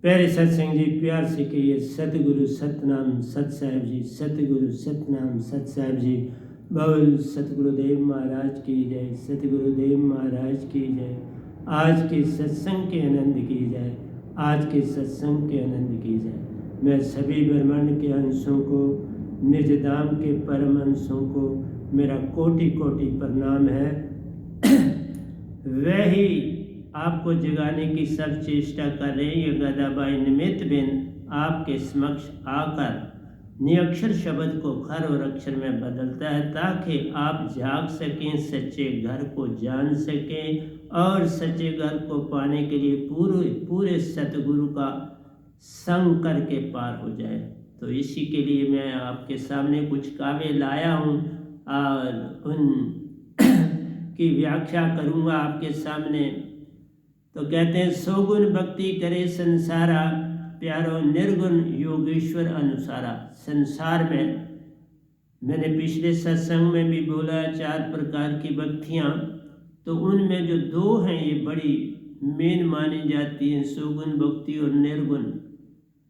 प्यारे सत्संग जी, प्यार से कहिए सतगुरु सतनाम सत साहिब जी, सतगुरु सतनाम सत साहिब जी। बोल सतगुरुदेव महाराज की जय, सतगुरुदेव महाराज की जय। आज के सत्संग के आनंद की जय, आज के सत्संग के आनंद की जय। मैं सभी ब्रह्मांड के अंशों को, निज धाम के परम अंशों को मेरा कोटि कोटि प्रणाम है। वही आपको जगाने की सब चेष्टा कर रहे हैं। ये गदाबाई निमित्त बिन आपके समक्ष आकर निअक्षर शब्द को खर और अक्षर में बदलता है, ताकि आप जाग सकें, सच्चे घर को जान सकें और सच्चे घर को पाने के लिए पूरे सतगुरु का संग करके पार हो जाए। तो इसी के लिए मैं आपके सामने कुछ काव्य लाया हूँ और उन की व्याख्या करूँगा आपके सामने। तो कहते हैं, सोगुण भक्ति करे संसारा, प्यारो निर्गुण योगेश्वर अनुसारा। संसार में मैंने पिछले सत्संग में भी बोला 4 प्रकार की भक्तियाँ, तो उनमें जो 2 हैं ये बड़ी मेन मानी जाती हैं, सोगुण भक्ति और निर्गुण।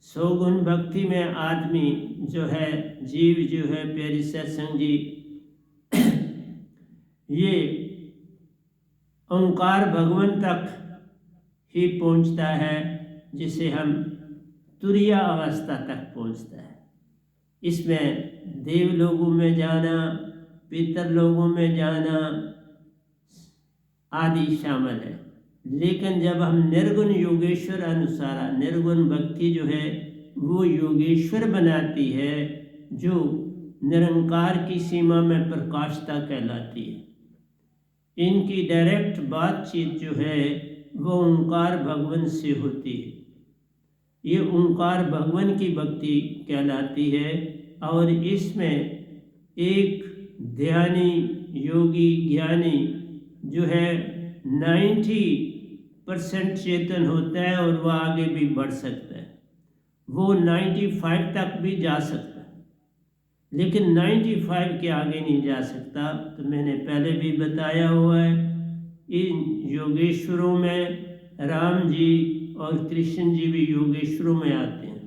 सोगुण भक्ति में आदमी जो है, जीव जो है, प्यारी सत्संग जी, ये ओंकार भगवान तक ही पहुंचता है, जिसे हम तुरिया अवस्था तक पहुंचता है। इसमें देव लोगों में जाना, पितर लोगों में जाना आदि शामिल है। लेकिन जब हम निर्गुण योगेश्वर अनुसारा, निर्गुण भक्ति जो है वो योगेश्वर बनाती है, जो निरंकार की सीमा में प्रकाशता कहलाती है। इनकी डायरेक्ट बातचीत जो है वो ओंकार भगवान से होती है। ये ओंकार भगवान की भक्ति कहलाती है और इसमें एक ध्यानी, योगी, ज्ञानी जो है 90% चेतन होता है और वह आगे भी बढ़ सकता है। वो 95 तक भी जा सकता है, लेकिन 95 के आगे नहीं जा सकता। तो मैंने पहले भी बताया हुआ है, इन योगेश्वरों में राम जी और कृष्ण जी भी योगेश्वरों में आते हैं।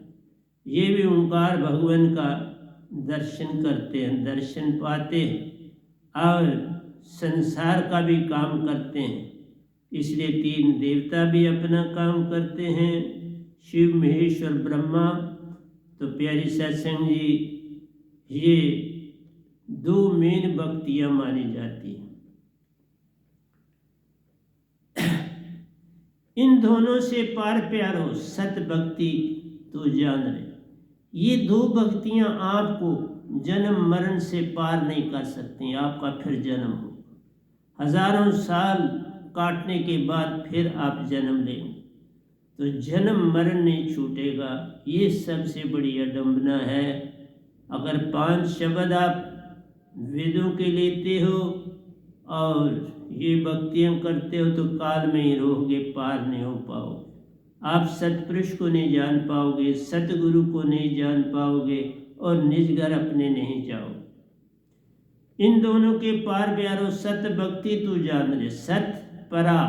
ये भी ओंकार भगवान का दर्शन करते हैं, दर्शन पाते हैं और संसार का भी काम करते हैं। इसलिए 3 देवता भी अपना काम करते हैं, शिव, महेश और ब्रह्मा। तो प्यारी सत्संग जी, ये 2 मेन भक्तियाँ मानी जाती हैं। इन दोनों से पार प्यारो सत भक्ति तो जान रहे। ये 2 भक्तियाँ आपको जन्म मरण से पार नहीं कर सकती। आपका फिर जन्म हो, हजारों साल काटने के बाद फिर आप जन्म लेंगे, तो जन्म मरण नहीं छूटेगा। ये सबसे बड़ी अडंबना है। अगर 5 शब्द आप वेदों के लेते हो और ये भक्तियाँ करते हो तो काल में ही रहोगे, पार नहीं हो पाओगे। आप सतपुरुष को नहीं जान पाओगे, सतगुरु को नहीं जान पाओगे और निज घर अपने नहीं जाओगे। इन दोनों के पार प्यारो सत भक्ति तू जान रे। सत परा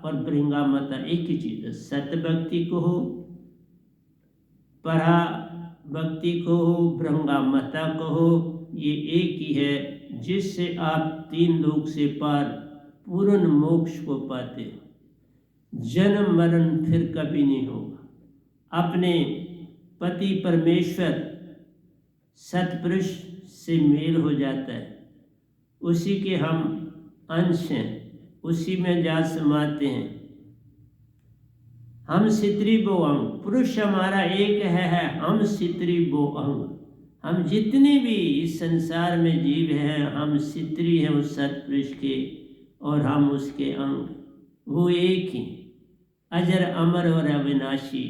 और भृंगा मता एक ही चीज़ है। सत भक्ति को हो, परा भक्ति को हो, भृंगा मता को हो, ये एक ही है, जिससे आप 3 लोक से पार पूर्ण मोक्ष को पाते। जन्म मरण फिर कभी नहीं होगा। अपने पति परमेश्वर सतपुरुष से मेल हो जाता है, उसी के हम अंश हैं, उसी में जा समाते हैं। हम सितरी बो अंग, पुरुष हमारा एक है, हम सितरी बो अंग। हम जितने भी इस संसार में जीव हैं, हम सितरी हैं उस सतपुरुष के और हम उसके अंग। वो एक ही, अजर अमर और अविनाशी,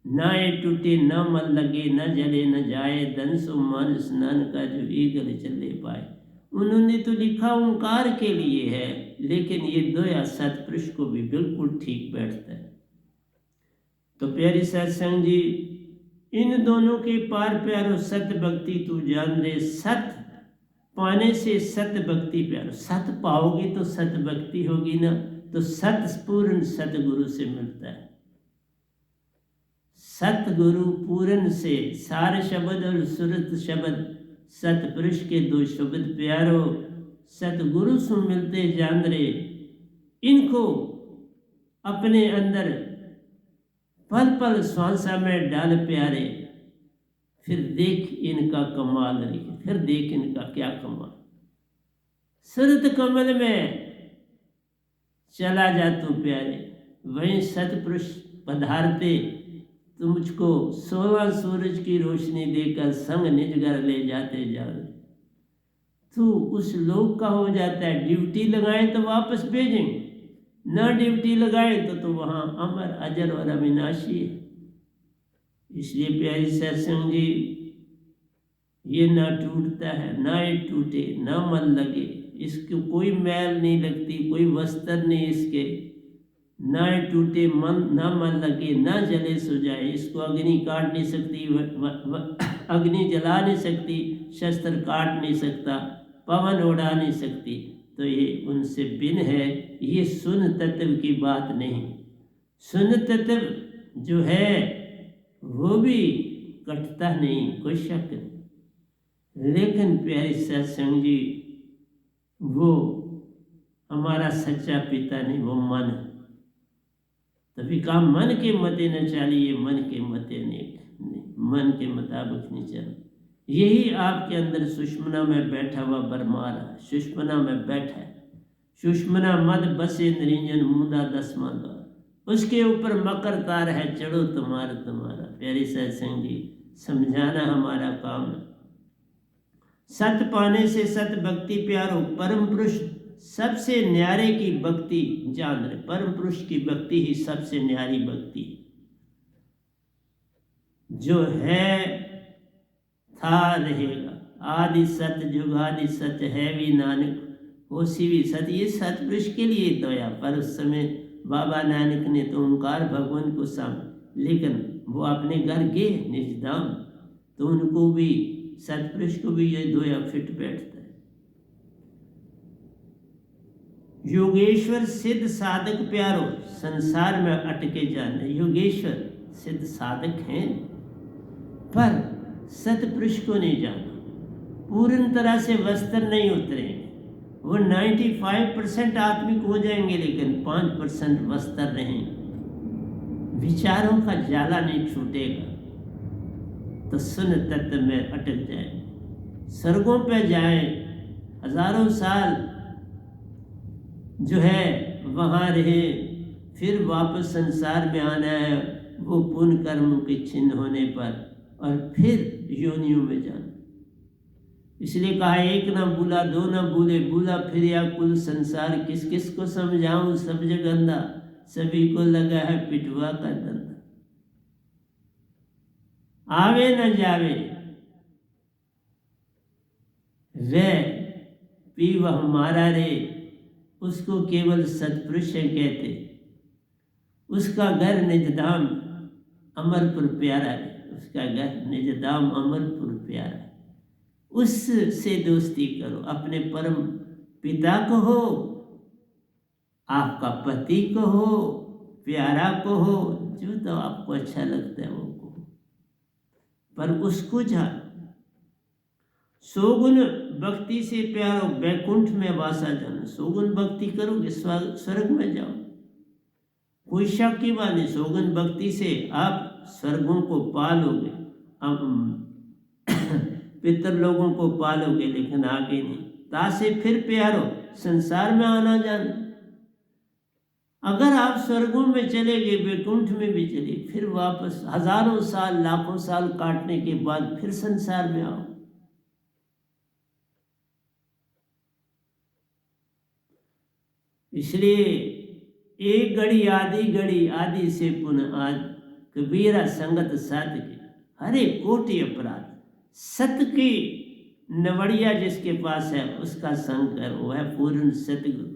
ना ये टूटे न मल लगे, न जले न जाए, दंसो मन स्नान का जो ईगल चले पाए। उन्होंने तो लिखा ओंकार के लिए है, लेकिन ये 2 सतपुरुष को भी बिल्कुल ठीक बैठता है। तो प्यारी सत्संग जी, इन दोनों के पार प्यारो सत भक्ति तू जान रे। सत पाने से सत भक्ति प्यारो, सत पाओगे तो सत भक्ति होगी ना, तो सत पूर्ण सतगुरु से मिलता है। सतगुरु पूरन से सार शब्द और सुरत शब्द सतपुरुष के दो शब्द प्यारो सतगुरु से मिलते जानरे इनको अपने अंदर पल पल श्वासा में डाल प्यारे। फिर देख इनका कमाल रे, फिर देख इनका क्या कमाल। सुरत कमल में चला जा तू प्यारे, वहीं सतपुरुष पधारते तुझको 16 सूरज की रोशनी देकर संग निज घर ले जाते जाओ। तू उस लोक का हो जाता है। ड्यूटी लगाए तो वापस भेजेंगे, ना ड्यूटी लगाए तो वहाँ अमर अजर और अविनाशी है। इसलिए प्यारी सत्संग जी, ये ना टूटता है, ना ये टूटे, ना मन लगे, इसको कोई मैल नहीं लगती, कोई वस्त्र नहीं इसके, ना ये टूटे मन, ना मन लगे, ना जले सुझाए। इसको अग्नि काट नहीं सकती, अग्नि जला नहीं सकती, शस्त्र काट नहीं सकता, पवन उड़ा नहीं सकती। तो ये उनसे भिन्न है। ये सुन तत्व की बात नहीं। सुन तत्व जो है वो भी कटता नहीं, कोई शक नहीं। लेकिन प्यारी सत्संग जी, वो हमारा सच्चा पिता नहीं, वो मन है। तभी कहा मन के मते न चालिए, मन के मते नहीं, मन के मुताबिक नहीं चल। यही आपके अंदर सुषमना में बैठा हुआ बरमार है, सुषमना में बैठा है। सुषमना मद बसे निरंजन मूंदा 10वां द्वार, उसके ऊपर मकर तार है, चढ़ो तुम्हारा तुम्हारा। प्यारी सत्संग जी, समझाना हमारा काम है। सत पाने से सत भक्ति प्यारो, परम पुरुष सबसे न्यारे की भक्ति जान रहे। परम पुरुष की भक्ति ही सबसे न्यारी भक्ति जो है, था रहेगा। आदि सत्य जुगादि सत्य है भी नानक, होसी भी सत्य। ये सतपुरुष के लिए तो या पर उस समय बाबा नानक ने तो ओंकार भगवान को सामने, लेकिन वो अपने घर गए निज धाम, तो उनको भी सतपुरुष को भी ये दोया फिट बैठता है। योगेश्वर सिद्ध साधक प्यारो, संसार में अटके जाने। योगेश्वर सिद्ध साधक हैं पर सतपुरुष को नहीं जाना, पूर्ण तरह से वस्त्र नहीं उतरेंगे। वो 95% आत्मिक हो जाएंगे, लेकिन 5% वस्त्र रहेंगे। विचारों का जाला नहीं छूटेगा, तो सुन तत्व में अटक जाए। स्वर्गों पे जाए, हजारों साल जो है वहाँ रहे, फिर वापस संसार में आना है वो पुण्य कर्मों के छिन्न होने पर, और फिर योनियों में जाना। इसलिए कहा एक ना भूला दो ना भूले, भूला फिर या कुल संसार। किस किस को समझाऊं, सब जगंदा, सभी को लगा है पिटवा का धंधा। आवे न जावे वे पीव हमारा रे, उसको केवल सतपुरुष कहते। उसका घर निजधाम अमरपुर प्यारा है, उसका घर निजधाम अमरपुर प्यारा है। उससे दोस्ती करो, अपने परम पिता को हो, आपका पति को हो, प्यारा को हो, जो तो आपको अच्छा लगता है वो को, पर उसको जानो। सोगुन भक्ति से प्यारो, बैकुंठ में वासा जानो। सोगुन भक्ति करोगे स्वर्ग में जाओ, कोई शक की बात नहीं। सोगुन भक्ति से आप स्वर्गों को पालोगे, पितर लोगों को पालोगे, लेकिन आगे नहीं। तासे फिर प्यारो, संसार में आना जाना। अगर आप स्वर्गों में चले गए, वैकुंठ में भी चले, फिर वापस हजारों साल लाखों साल काटने के बाद फिर संसार में आओ। इसलिए एक घड़ी आदि से पुनः आदि, कबीरा संगत साध के हरे कोटि अपराध। सत्य की नवड़िया जिसके पास है उसका संग कर, वो है पूर्ण सतगुरु।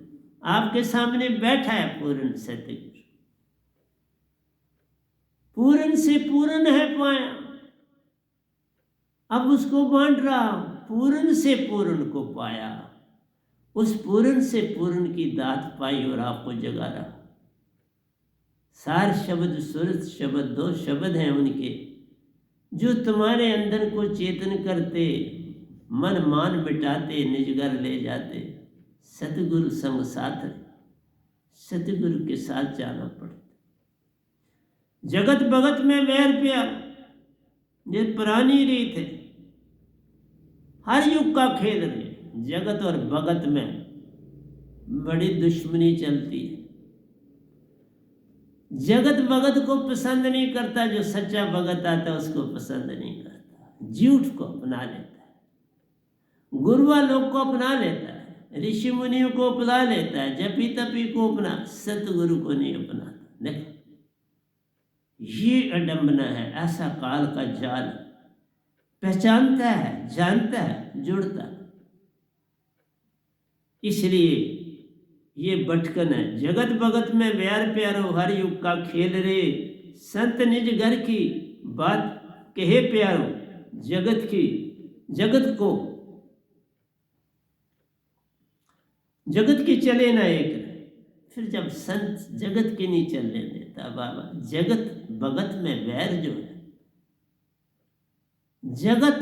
आपके सामने बैठा है पूर्ण सतगुरु, पूर्ण से पूर्ण है पाया, अब उसको बांट रहा। पूर्ण से पूर्ण को पाया, उस पूर्ण से पूर्ण की दात पाई और आपको जगा रहा। सार शब्द सुरत शब्द, दो शब्द हैं उनके जो तुम्हारे अंदर को चेतन करते, मन मान मिटाते, निज घर ले जाते। सतगुरु संग साथ है, सतगुरु के साथ जाना पड़ता। जगत भगत में वैर प्यार, ये पुरानी रीत है, हर युग का खेल है। जगत और भगत में बड़ी दुश्मनी चलती है। जगत भगत को पसंद नहीं करता, जो सच्चा भगत आता है उसको पसंद नहीं करता। झूठ को अपना लेता है, गुरुआ लोग को अपना लेता है, ऋषि मुनियों को अपना लेता है, जपी तपी को अपना, सतगुरु को नहीं अपनाता। देखो ये अडंबना है, ऐसा काल का जाल। पहचानता है, जानता है, जुड़ता है। इसलिए ये भटकन है। जगत भगत में व्यार प्यारो, हर युग का खेल रे। संत निज घर की बात कहे प्यारो, जगत की जगत को जगत की चले ना एक। फिर जब संत जगत की नहीं चलने देता बाबा, जगत भगत में वैर जो है, जगत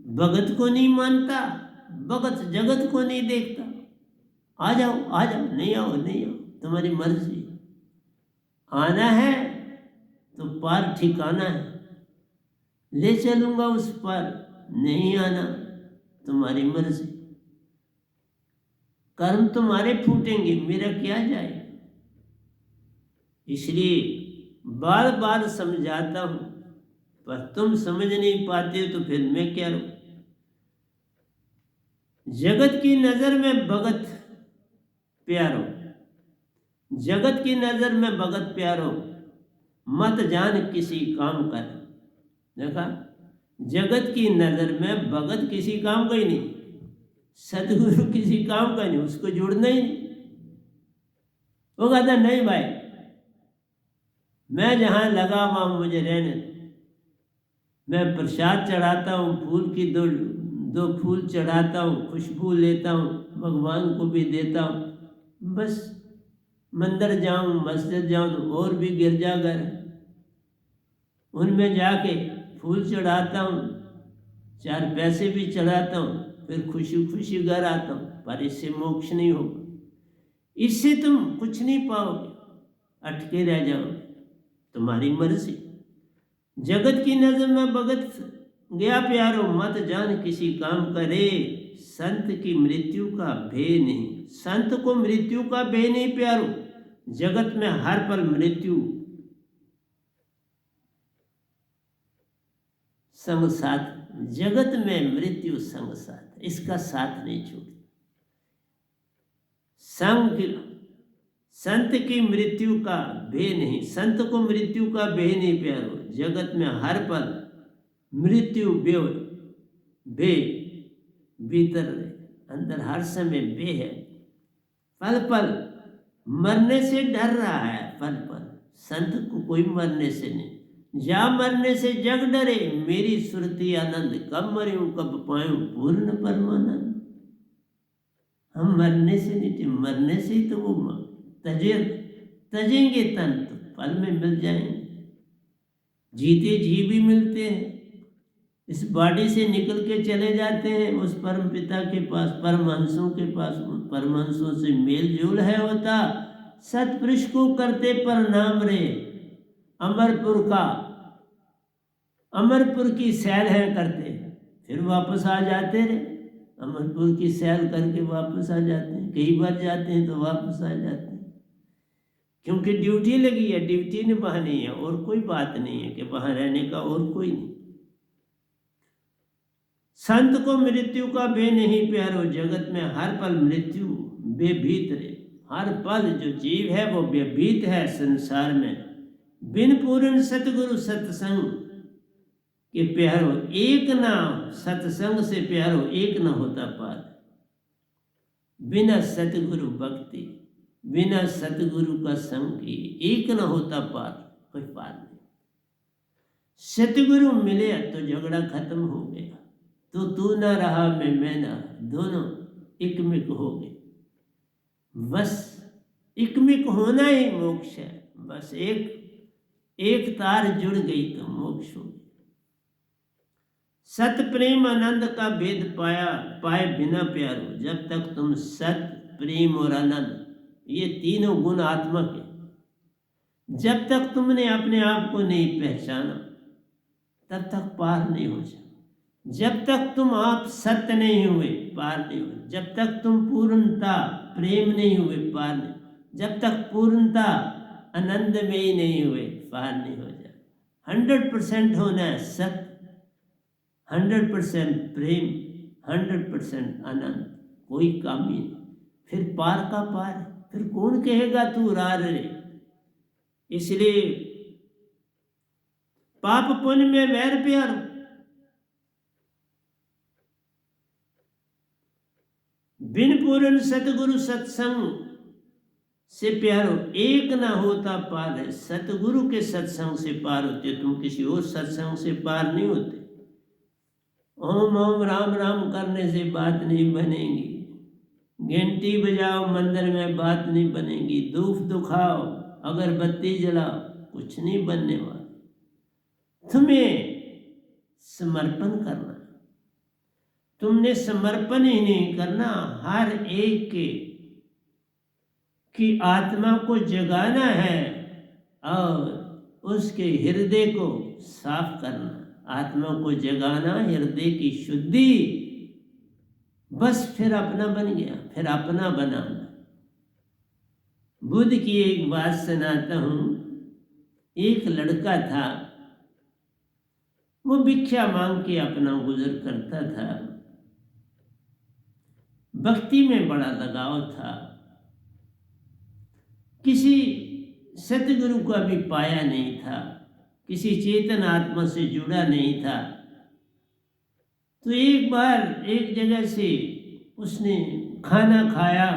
भगत को नहीं मानता, भगत जगत को नहीं देखता। आ जाओ आ जाओ, नहीं आओ नहीं आओ, तुम्हारी मर्जी। आना है तो पार ठिकाना है, ले चलूंगा उस पार। नहीं आना तुम्हारी मर्जी, कर्म तुम्हारे फूटेंगे, मेरा क्या जाए। इसलिए बार बार समझाता हूं, पर तुम समझ नहीं पाते तो फिर मैं क्या करूं। जगत की नजर में भगत प्यारो, जगत की नजर में भगत प्यारो, मत जान किसी काम कर। देखा, जगत की नजर में भगत किसी काम का ही नहीं, सतगुरु किसी काम का नहीं, उसको जुड़ना ही नहीं। वो कहता नहीं भाई, मैं जहां लगा वहां मुझे रहने। मैं प्रसाद चढ़ाता हूँ, फूल की दो फूल चढ़ाता हूँ, खुशबू लेता हूँ, भगवान को भी देता हूँ। बस मंदिर जाऊँ, मस्जिद जाऊँ, और भी गिरजाघर उनमें जाके फूल चढ़ाता हूँ, 4 पैसे भी चढ़ाता हूँ, फिर खुशी खुशी घर आता हूँ। पर इससे मोक्ष नहीं होगा, इससे तुम कुछ नहीं पाओगे, अटके रह जाओगे। तुम्हारी मर्जी। जगत की नजर में भगत गया प्यारो, मत जान किसी काम करे। संत की मृत्यु का भय नहीं, संत को मृत्यु का भय नहीं प्यारो। जगत में हर पल मृत्यु संग साथ, जगत में मृत्यु संग साथ, इसका साथ नहीं छोड़ता। संत की मृत्यु का भय नहीं, संत को मृत्यु का भय नहीं प्यारो। जगत में हर पल मृत्यु बे भीतर अंदर हर समय बे है। पल पल मरने से डर रहा है, पल पल। संत को कोई मरने से नहीं, जा मरने से जग डरे। मेरी सुरती आनंद, कब मरूं कब पाऊं पूर्ण परमानंद। हम मरने से नहीं, मरने से ही तो वो तजेंगे तन, तो पल में मिल जाएंगे। जीते जी भी मिलते हैं, इस बॉडी से निकल के चले जाते हैं उस परम पिता के पास, परमहंसों के पास। परमहंसों से मेल जोल है होता, सतपुरुष को करते प्रणाम रे। अमरपुर की सैर है करते, फिर वापस आ जाते रे। अमरपुर की सैर करके वापस आ जाते हैं, कई बार जाते हैं तो वापस आ जाते हैं, क्योंकि ड्यूटी लगी है, ड्यूटी निभानी है, और कोई बात नहीं है कि वहां रहने का, और कोई नहीं। संत को मृत्यु का भय नहीं प्यारो। जगत में हर पल मृत्यु बेभीत रे। हर पल जो जीव है वो बेभीत है संसार में। बिन पूर्ण सतगुरु सत्संग के प्यारो, एक ना सत्संग से प्यारो, एक ना होता पार। बिना सतगुरु भक्ति, बिना सतगुरु का संग किए एक न होता पार, कोई पार नहीं। सतगुरु मिले तो झगड़ा खत्म हो गया, तो तू ना रहा मैं ना, दोनों एकमिक हो गए। बस एकमिक होना ही मोक्ष है। बस एक तार जुड़ गई तो मोक्ष हो गया। सत प्रेम आनंद का भेद पाए बिना प्यारो। जब तक तुम सत प्रेम और आनंद ये तीनों गुण आत्मा के जब तक तुमने अपने आप को नहीं पहचाना तब तक पार नहीं हो सकते। जब तक तुम आप सत्य नहीं हुए पार नहीं हुए। जब तक तुम पूर्णता प्रेम नहीं हुए पार नहीं। जब तक पूर्णता आनंद में ही नहीं हुए पार नहीं हो जाए। 100% होना है सत्य, 100% प्रेम, 100% आनंद, कोई कमी नहीं। फिर पार का पार। फिर कौन कहेगा तू रार रे। इसलिए पाप पुण्य में वैर प्यार। बिन पूर्ण सतगुरु सत्संग से प्यारो एक ना होता पार है। सतगुरु के सत्संग से पार होते, तुम किसी और सत्संग से पार नहीं होते। ओम ओम राम राम करने से बात नहीं बनेगी। घंटी बजाओ मंदिर में बात नहीं बनेगी। धूप दुखाओ अगरबत्ती जलाओ कुछ नहीं बनने वाला। तुम्हें समर्पण करना। तुमने समर्पण ही नहीं करना, हर एक की आत्मा को जगाना है और उसके हृदय को साफ करना। आत्मा को जगाना, हृदय की शुद्धि, बस फिर अपना बन गया। फिर अपना बनाना। बुद्ध की एक बात सुनाता हूँ। एक लड़का था, वो भिक्षा मांग के अपना गुजर करता था। भक्ति में बड़ा लगाव था। किसी सतगुरु को अभी पाया नहीं था, किसी चेतन आत्मा से जुड़ा नहीं था। तो एक बार एक जगह से उसने खाना खाया।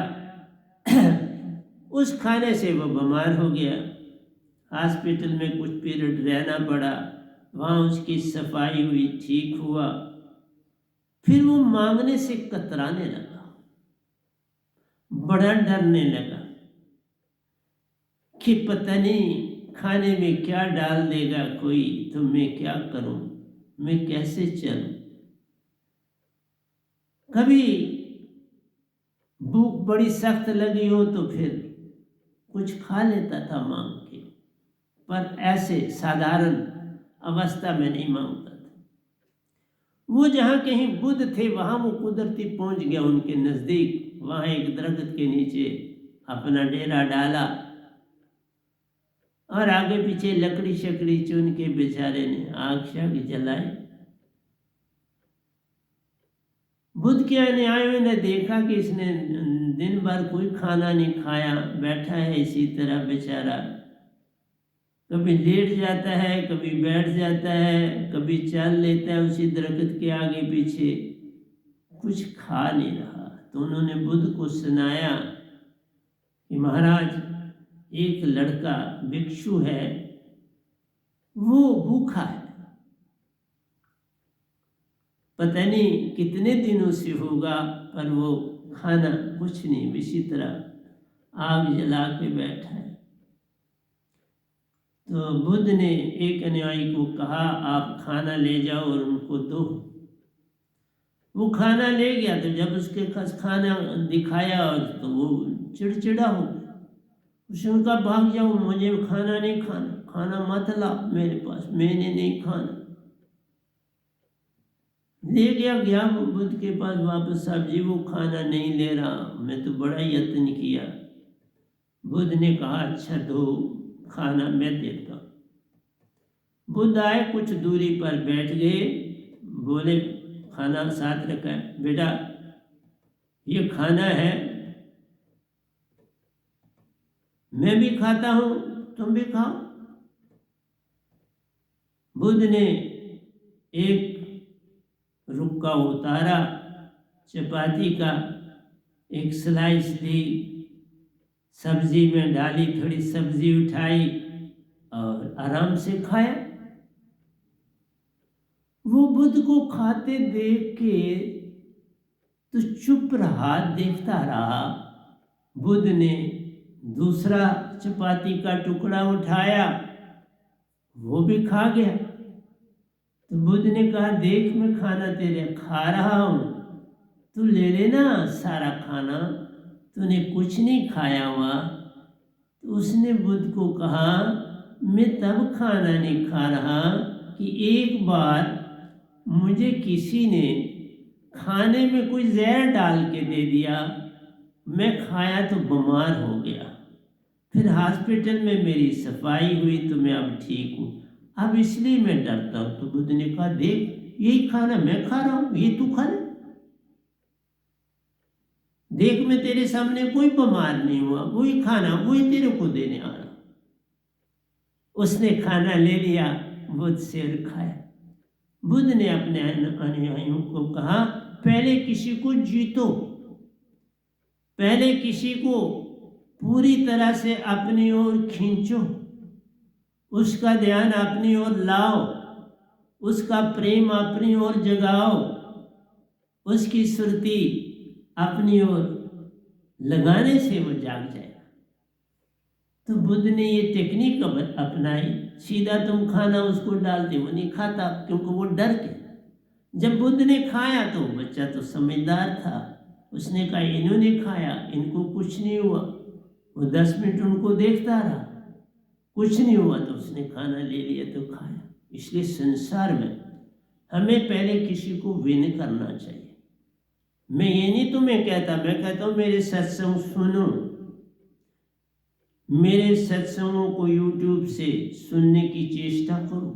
उस खाने से वो बीमार हो गया। हॉस्पिटल में कुछ पीरियड रहना पड़ा। वहाँ उसकी सफाई हुई, ठीक हुआ। फिर वो मांगने से कतराने लगा, बड़ा डरने लगा कि पता नहीं खाने में क्या डाल देगा कोई, तो मैं क्या करूं, मैं कैसे चलूं। कभी भूख बड़ी सख्त लगी हो तो फिर कुछ खा लेता था मांग के, पर ऐसे साधारण अवस्था में नहीं मांगता था। वो जहाँ कहीं बुद्ध थे वहाँ वो कुदरती पहुँच गया उनके नज़दीक। वहाँ एक दरख्त के नीचे अपना डेरा डाला और आगे पीछे लकड़ी शकड़ी चुन के बेचारे ने आग शाग जलाई। बुद्ध के आने आए हुए ने देखा कि इसने दिन भर कोई खाना नहीं खाया, बैठा है इसी तरह बेचारा। कभी लेट जाता है, कभी बैठ जाता है, कभी चल लेता है उसी दरख्त के आगे पीछे, कुछ खा नहीं रहा। तो उन्होंने बुद्ध को सुनाया कि महाराज एक लड़का भिक्षु है, वो भूखा है, पता नहीं कितने दिनों से होगा, पर वो खाना कुछ नहीं, इसी तरह आग जला के बैठा है। तो बुद्ध ने एक अनुयायी को कहा आप खाना ले जाओ और उनको दो। वो खाना ले गया। तो जब उसके पास खाना दिखाया तो वो चिड़चिड़ा हो गया। उसने कहा भाग जाओ, मुझे खाना नहीं खाना, खाना मत ला मेरे पास, मैंने नहीं खाना। ले गया बुद्ध के पास वापस, साहब जी वो खाना नहीं ले रहा, मैं तो बड़ा यत्न किया। बुद्ध ने कहा अच्छा दो खाना मैं देता हूँ। बुद्ध आए, कुछ दूरी पर बैठ गए, बोले खाना साथ रखा है, बेटा ये खाना है, मैं भी खाता हूँ तुम भी खाओ। बुद्ध ने एक रुक्का उतारा, चपाती का एक स्लाइस ली, सब्जी में डाली, थोड़ी सब्जी उठाई और आराम से खाया। वो बुद्ध को खाते देख के तो चुप रहा, देखता रहा। बुद्ध ने दूसरा चपाती का टुकड़ा उठाया, वो भी खा गया। तो बुद्ध ने कहा, देख मैं खाना तेरे खा रहा हूँ, तू ले लेना सारा खाना, तूने कुछ नहीं खाया हुआ। तो उसने बुद्ध को कहा, मैं तब खाना नहीं खा रहा कि एक बार मुझे किसी ने खाने में कोई जहर डाल के दे दिया, मैं खाया तो बीमार हो गया, फिर हॉस्पिटल में मेरी सफाई हुई तो मैं अब ठीक हूँ, अब इसलिए मैं डरता हूँ। तो बुद्ध ने कहा, देख यही खाना मैं खा रहा हूँ, ये तू खा ले, देख मैं तेरे सामने कोई बीमार नहीं हुआ, वही खाना वही तेरे को देने आ रहा। उसने खाना ले लिया, बुद्ध से खाया। बुद्ध ने अपने अनुयायियों को कहा, पहले किसी को जीतो, पहले किसी को पूरी तरह से अपनी ओर खींचो, उसका ध्यान अपनी ओर लाओ, उसका प्रेम अपनी ओर जगाओ, उसकी सुरती अपनी ओर लगाने से वो जाग जाएगा। तो बुद्ध ने ये टेक्निक अपनाई, सीधा तुम खाना उसको डाल दे, वो नहीं खाता क्योंकि वो डर के। जब बुद्ध ने खाया तो बच्चा तो समझदार था, उसने कहा इन्होंने खाया, इनको कुछ नहीं हुआ। वो 10 मिनट उनको देखता रहा, कुछ नहीं हुआ, तो उसने खाना ले लिया तो खाया। इसलिए संसार में हमें पहले किसी को विन करना चाहिए। मैं ये नहीं तुम्हें कहता, मैं कहता हूँ मेरे सत्संग सुनो, मेरे सत्संगों को YouTube से सुनने की चेष्टा करो,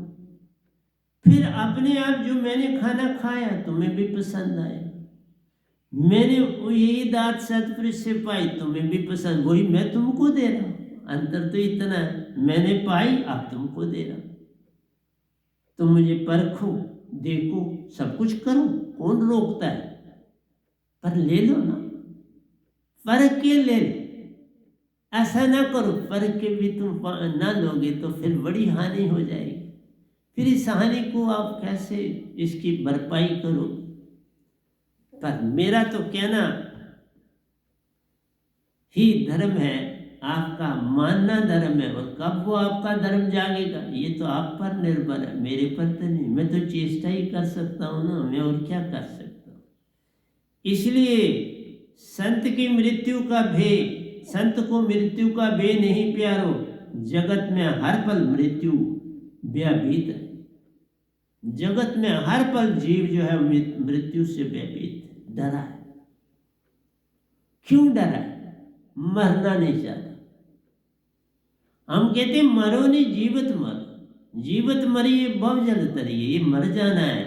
फिर अपने आप जो मैंने खाना खाया तुम्हें भी पसंद आए, मैंने यही दात सतपुरुष से पाई तुम्हें भी पसंद, वही मैं तुमको दे रहा हूँ। अंतर तो इतना है, मैंने पाई अब तुमको दे रहा हूँ। तो मुझे परखो, देखो, सब कुछ करो, कौन रोकता है, पर ले लो ना, परख के ले लो। ऐसा ना करो परख के भी तुम ना लोगे तो फिर बड़ी हानि हो जाएगी, फिर इस हानि को आप कैसे इसकी भरपाई करो। पर मेरा तो कहना ही धर्म है, आपका मानना धर्म है, और कब वो आपका धर्म जागेगा ये तो आप पर निर्भर है, मेरे पर तो नहीं। मैं तो चेष्टा ही कर सकता हूँ ना, मैं और क्या कर सकता हूँ। इसलिए संत की मृत्यु का भय, संत को मृत्यु का भय नहीं प्यारो, जगत में हर पल मृत्यु भयभीत है। जगत में हर पल जीव जो है मृत्यु से भयभीत, डरा है। क्यों डरा है? मरना नहीं चाहता। हम कहते हैं मरो नहीं, जीवत मरो, जीवत मरिए भव जल तरिए, ये मर जाना है,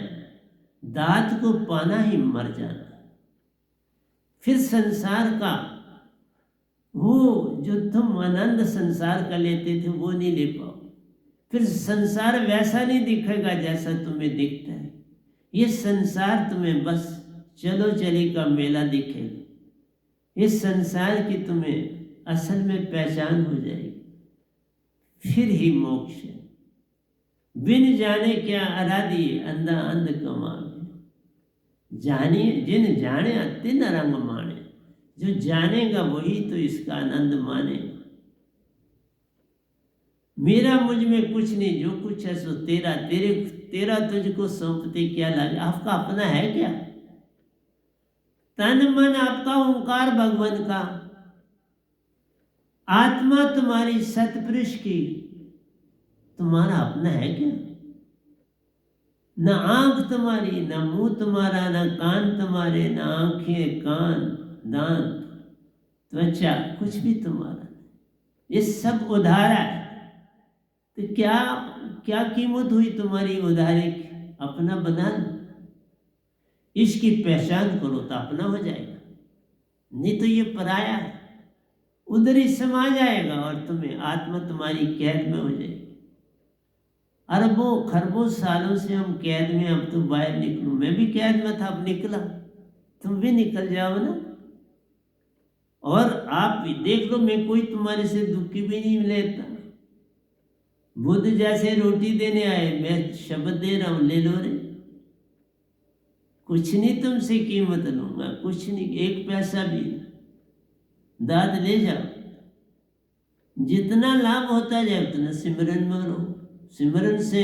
दात को पाना ही मर जाना है। फिर संसार का वो जो तुम आनंद संसार का लेते थे वो नहीं ले पाओ, फिर संसार वैसा नहीं दिखेगा जैसा तुम्हें दिखता है। ये संसार तुम्हें बस चलो चली का मेला दिखेगा, इस संसार की तुम्हें असल में पहचान हो जाएगी, फिर ही मोक्ष है। बिन जाने क्या आराधिए, अंधा अंध कमावे, जानिए जिन जाने तिन रंग माने, जो जानेगा वही तो इसका आनंद मानेगा। मेरा मुझ में कुछ नहीं, जो कुछ है सो तेरा, तेरा तुझको सौंपते क्या लागे। आपका अपना है क्या? तन मन आपका ओंकार भगवान का, आत्मा तुम्हारी सतपुरुष की, तुम्हारा अपना है क्या? न आंख तुम्हारी, न मुंह तुम्हारा, न कान तुम्हारे, न आंखें, कान, दांत, त्वचा, कुछ भी तुम्हारा नहीं। ये सब उधारा है। तो क्या क्या कीमत हुई तुम्हारी उधारे की? अपना बना लो, इसकी पहचान करो तो अपना हो जाएगा, नहीं तो ये पराया है, उधर ही समा जाएगा और तुम्हें आत्मा तुम्हारी कैद में हो जाएगी। अरबों खरबों सालों से हम कैद में, अब तो बाहर निकलो। मैं भी कैद में था, अब निकला, तुम भी निकल जाओ ना। और आप भी देख लो, मैं कोई तुम्हारे से दुखी भी नहीं लेता। बुद्ध जैसे रोटी देने आए, मैं शब्द दे रहा हूं, ले लो रे, कुछ नहीं तुमसे कीमत लूंगा, कुछ नहीं, एक पैसा भी, दाद ले जाओ। जितना लाभ होता जाए उतना सिमरन में रहो। सिमरन से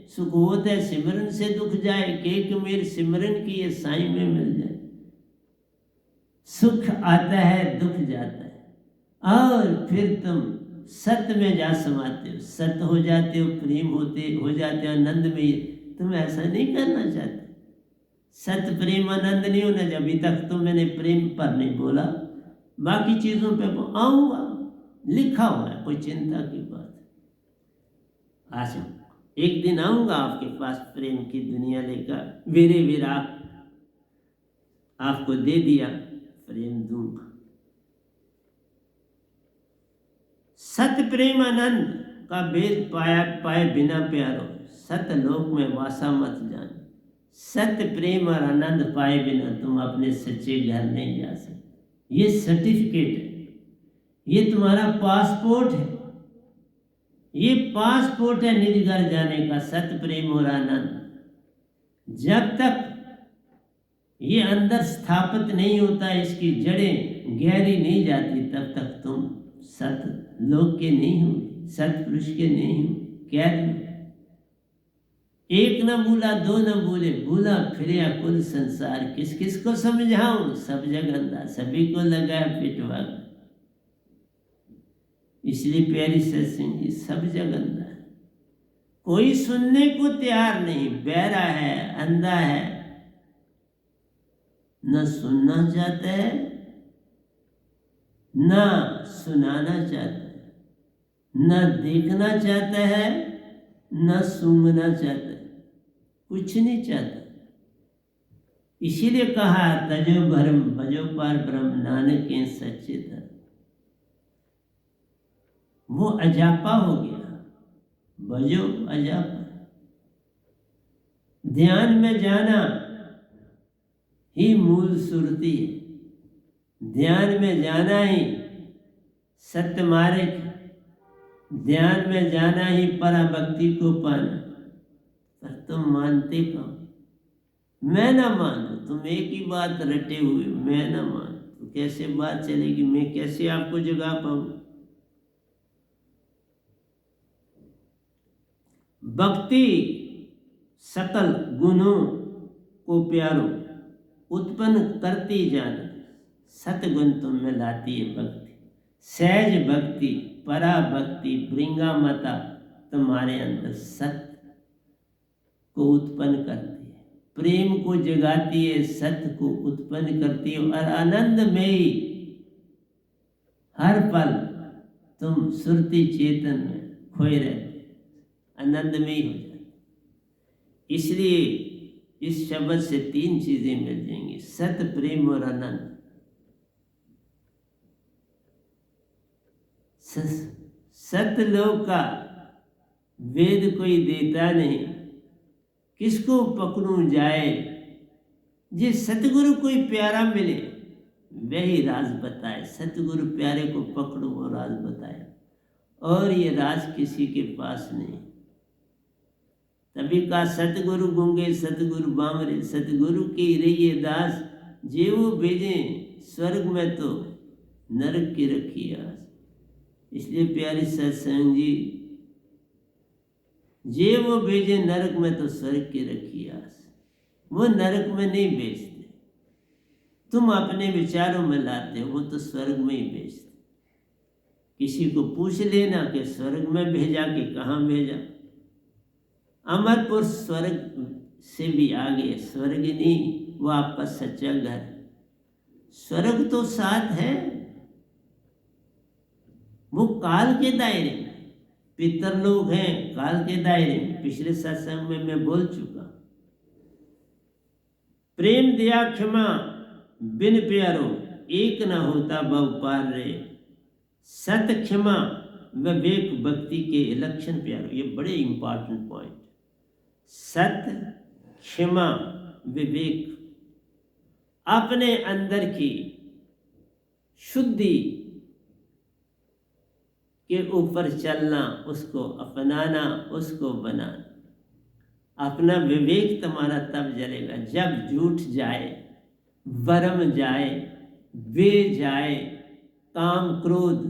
सुख होता है, सिमरन से दुख जाए, कि मेरे सिमरन की ये साईं में मिल जाए। सुख आता है, दुख जाता है, और फिर तुम सत्य में जा समाते हो, सत्य हो जाते हो, प्रेम हो जाते हो, आनंद में। तुम ऐसा नहीं करना चाहते। सत्य प्रेम आनंद नहीं होना चाहिए। अभी तक तो मैंने प्रेम पर नहीं बोला, बाकी चीजों पे आऊंगा, लिखा हुआ है, कोई चिंता की बात है। आज एक दिन आऊंगा आपके पास प्रेम की दुनिया लेकर, वीरे विराग आपको दे दिया, प्रेम दूंगा। सत्य प्रेम आनंद का भेद पाए बिना प्यारो, सत्य लोक में वासा मत जान। सत्य प्रेम और आनंद पाए बिना तुम अपने सच्चे घर नहीं जा सकते। ये सर्टिफिकेट है, ये तुम्हारा पासपोर्ट है, ये पासपोर्ट है निज घर जाने का, सत्य प्रेम और आनंद। जब तक ये अंदर स्थापित नहीं होता, इसकी जड़ें गहरी नहीं जाती, तब तक तुम सत्य लोक के नहीं हो, सत्पुरुष के नहीं हो। कैद में एक न भूला, दो न भूले, भूला फिर कुल संसार। किस किस को समझाऊं, सब जग अंधा, सभी को लगा है पिटवा। इसलिए प्यारी सत्संग जी, सब जग अंधा है, कोई सुनने को तैयार नहीं, बहरा है, अंधा है, न सुनना चाहता है, न सुनाना चाहता है, न देखना चाहता है, न सूंघना चाहता है, कुछ नहीं चाहता। इसीलिए कहा तजो भरम भजो पार ब्रह्म, नानक के सच्चे धर्म। वो अजापा हो गया, भजो अजापा। ध्यान में जाना ही मूल सुरती है, ध्यान में जाना ही सत्य मार्ग, ध्यान में जाना ही पराभक्ति को पाना। पर तुम मानते कहो, मैं ना मानू, तुम एक ही बात रटे हुए, मैं ना मानू, तो कैसे बात चलेगी? मैं कैसे आपको जगा पाऊं? भक्ति सकल गुणों को प्यारो उत्पन्न करती जाना, सतगुण तुम में लाती है भक्ति। सहज भक्ति, परा भक्ति, भृंगामता तुम्हारे अंदर सत्य को उत्पन्न करती है, प्रेम को जगाती है, सत्य को उत्पन्न करती है, और आनंद में हर पल तुम सुरती चेतन में खोए रहते, आनंद में ही हो जाते। इसलिए इस शब्द से तीन चीजें मिल जाएंगी, सत्य, प्रेम और आनंद। सत्यलोक का वेद कोई देता नहीं, किसको पकड़ूं जाए? जिस सतगुरु कोई प्यारा मिले वही राज बताए। सतगुरु प्यारे को पकड़ो वो राज बताए, और ये राज किसी के पास नहीं। तभी का सतगुरु गूंगे सतगुरु बामरे, सतगुरु की रहिए दास, जेवो भेजे स्वर्ग में तो नरक की रखी आस। इसलिए प्यारी सत्संग जी, जे वो भेजे नरक में तो स्वर्ग की रखी आस। वो नरक में नहीं भेजते, तुम अपने विचारों में लाते हो, वो तो स्वर्ग में ही भेजते। किसी को पूछ लेना कि स्वर्ग में भेजा कि कहाँ भेजा। अमरपुर स्वर्ग से भी आगे, स्वर्ग नहीं, वो आपका सच्चा घर। स्वर्ग तो साथ है, वो काल के दायरे में, पितर लोग हैं काल के दायरे में। पिछले सत्संग में मैं बोल चुका। प्रेम दया क्षमा बिन प्यारो, एक न होता भव पार रे। सत्य क्षमा विवेक भक्ति के लक्षण प्यारो, ये बड़े इंपॉर्टेंट पॉइंट। सत्य क्षमा विवेक, अपने अंदर की शुद्धि के ऊपर चलना, उसको अपनाना, उसको बनाना। अपना विवेक तुम्हारा तब जलेगा जब झूठ जाए, भरम जाए, वे जाए, काम क्रोध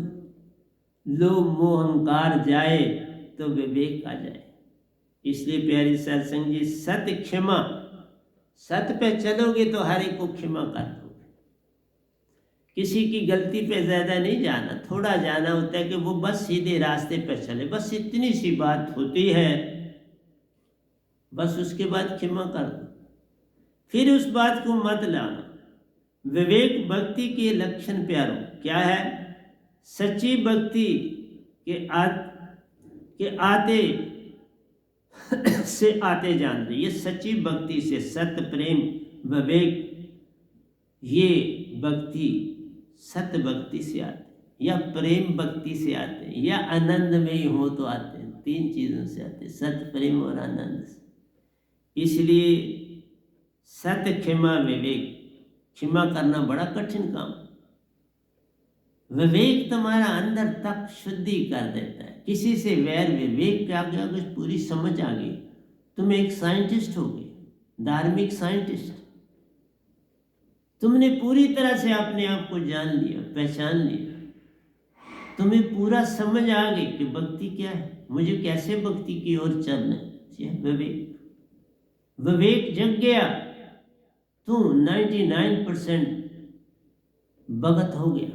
लोभ मोह अहंकार जाए तो विवेक आ जाए। इसलिए प्यारी सत्संग जी, सत्य क्षमा, सत्य पे चलोगे तो हर एक को क्षमा कर दोगे। किसी की गलती पे ज्यादा नहीं जाना, थोड़ा जाना होता है कि वो बस सीधे रास्ते पे चले, बस इतनी सी बात होती है, बस उसके बाद क्षमा कर दो, फिर उस बात को मत लाना। विवेक भक्ति के लक्षण प्यारो क्या है? सच्ची भक्ति के आते से आते जान दे। ये सच्ची भक्ति से, सत्य प्रेम विवेक, ये भक्ति सत्य भक्ति से आते या प्रेम भक्ति से आते हैं या आनंद में ही हो तो आते हैं। तीन चीजों से आते हैं, सत्य प्रेम और आनंद से। इसलिए सत्य क्षमा विवेक, क्षमा करना बड़ा कठिन काम। विवेक तुम्हारा अंदर तक शुद्धि कर देता है। किसी से वैर, विवेक के आगे अगर पूरी समझ आ गई, तुम एक साइंटिस्ट हो गए, धार्मिक साइंटिस्ट। तुमने पूरी तरह से अपने आप को जान लिया, पहचान लिया, तुम्हें पूरा समझ आ गई कि भक्ति क्या है, मुझे कैसे भक्ति की ओर चलना है। विवेक, विवेक जग गया तो 99% भगत हो गया,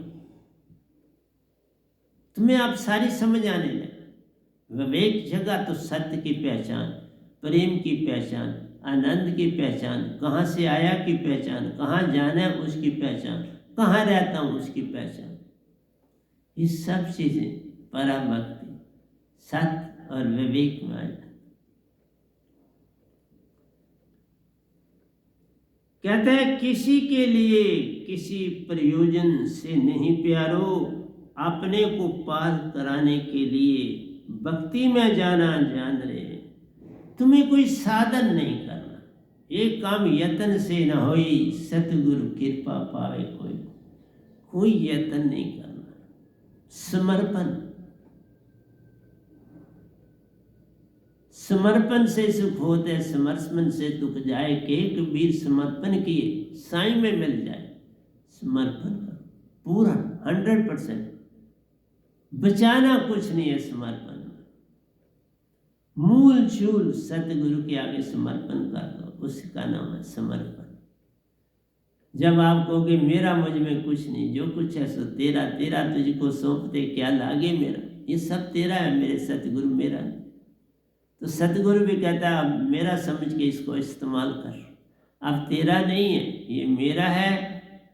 तुम्हें आप सारी समझ आने लगी। विवेक जगा तो सत्य की पहचान, प्रेम की पहचान, आनंद की पहचान, कहाँ से आया की पहचान, कहाँ जाना है उसकी पहचान, कहाँ रहता हूँ उसकी पहचान। ये सब चीजें पराभक्ति, सत्य और विवेक में आ जाती। कहता है किसी के लिए किसी प्रयोजन से नहीं प्यारो, अपने को पार कराने के लिए भक्ति में जाना जान रहे। तुम्हें कोई साधन नहीं करना, एक काम यत्न से न होई, सतगुरु कृपा पावे कोई। कोई यत्न नहीं करना, समर्पण, समर्पण से सुख होते, समर्पण से दुख जाए। के कबीर समर्पण किए साईं में मिल जाए। समर्पण करो पूरा 100%, बचाना कुछ नहीं है समर्पण में। मूल शूल सतगुरु के आगे समर्पण कर दो, उसका नाम है समर्पण। जब आप कहोगे मेरा मुझ में कुछ नहीं, जो कुछ है सो तेरा, तेरा तुझको सौंपते क्या लागे मेरा, ये सब तेरा है मेरे सतगुरु, मेरा नहीं। तो सतगुरु भी कहता है अब मेरा समझ के इसको इस्तेमाल कर, अब तेरा नहीं है, ये मेरा है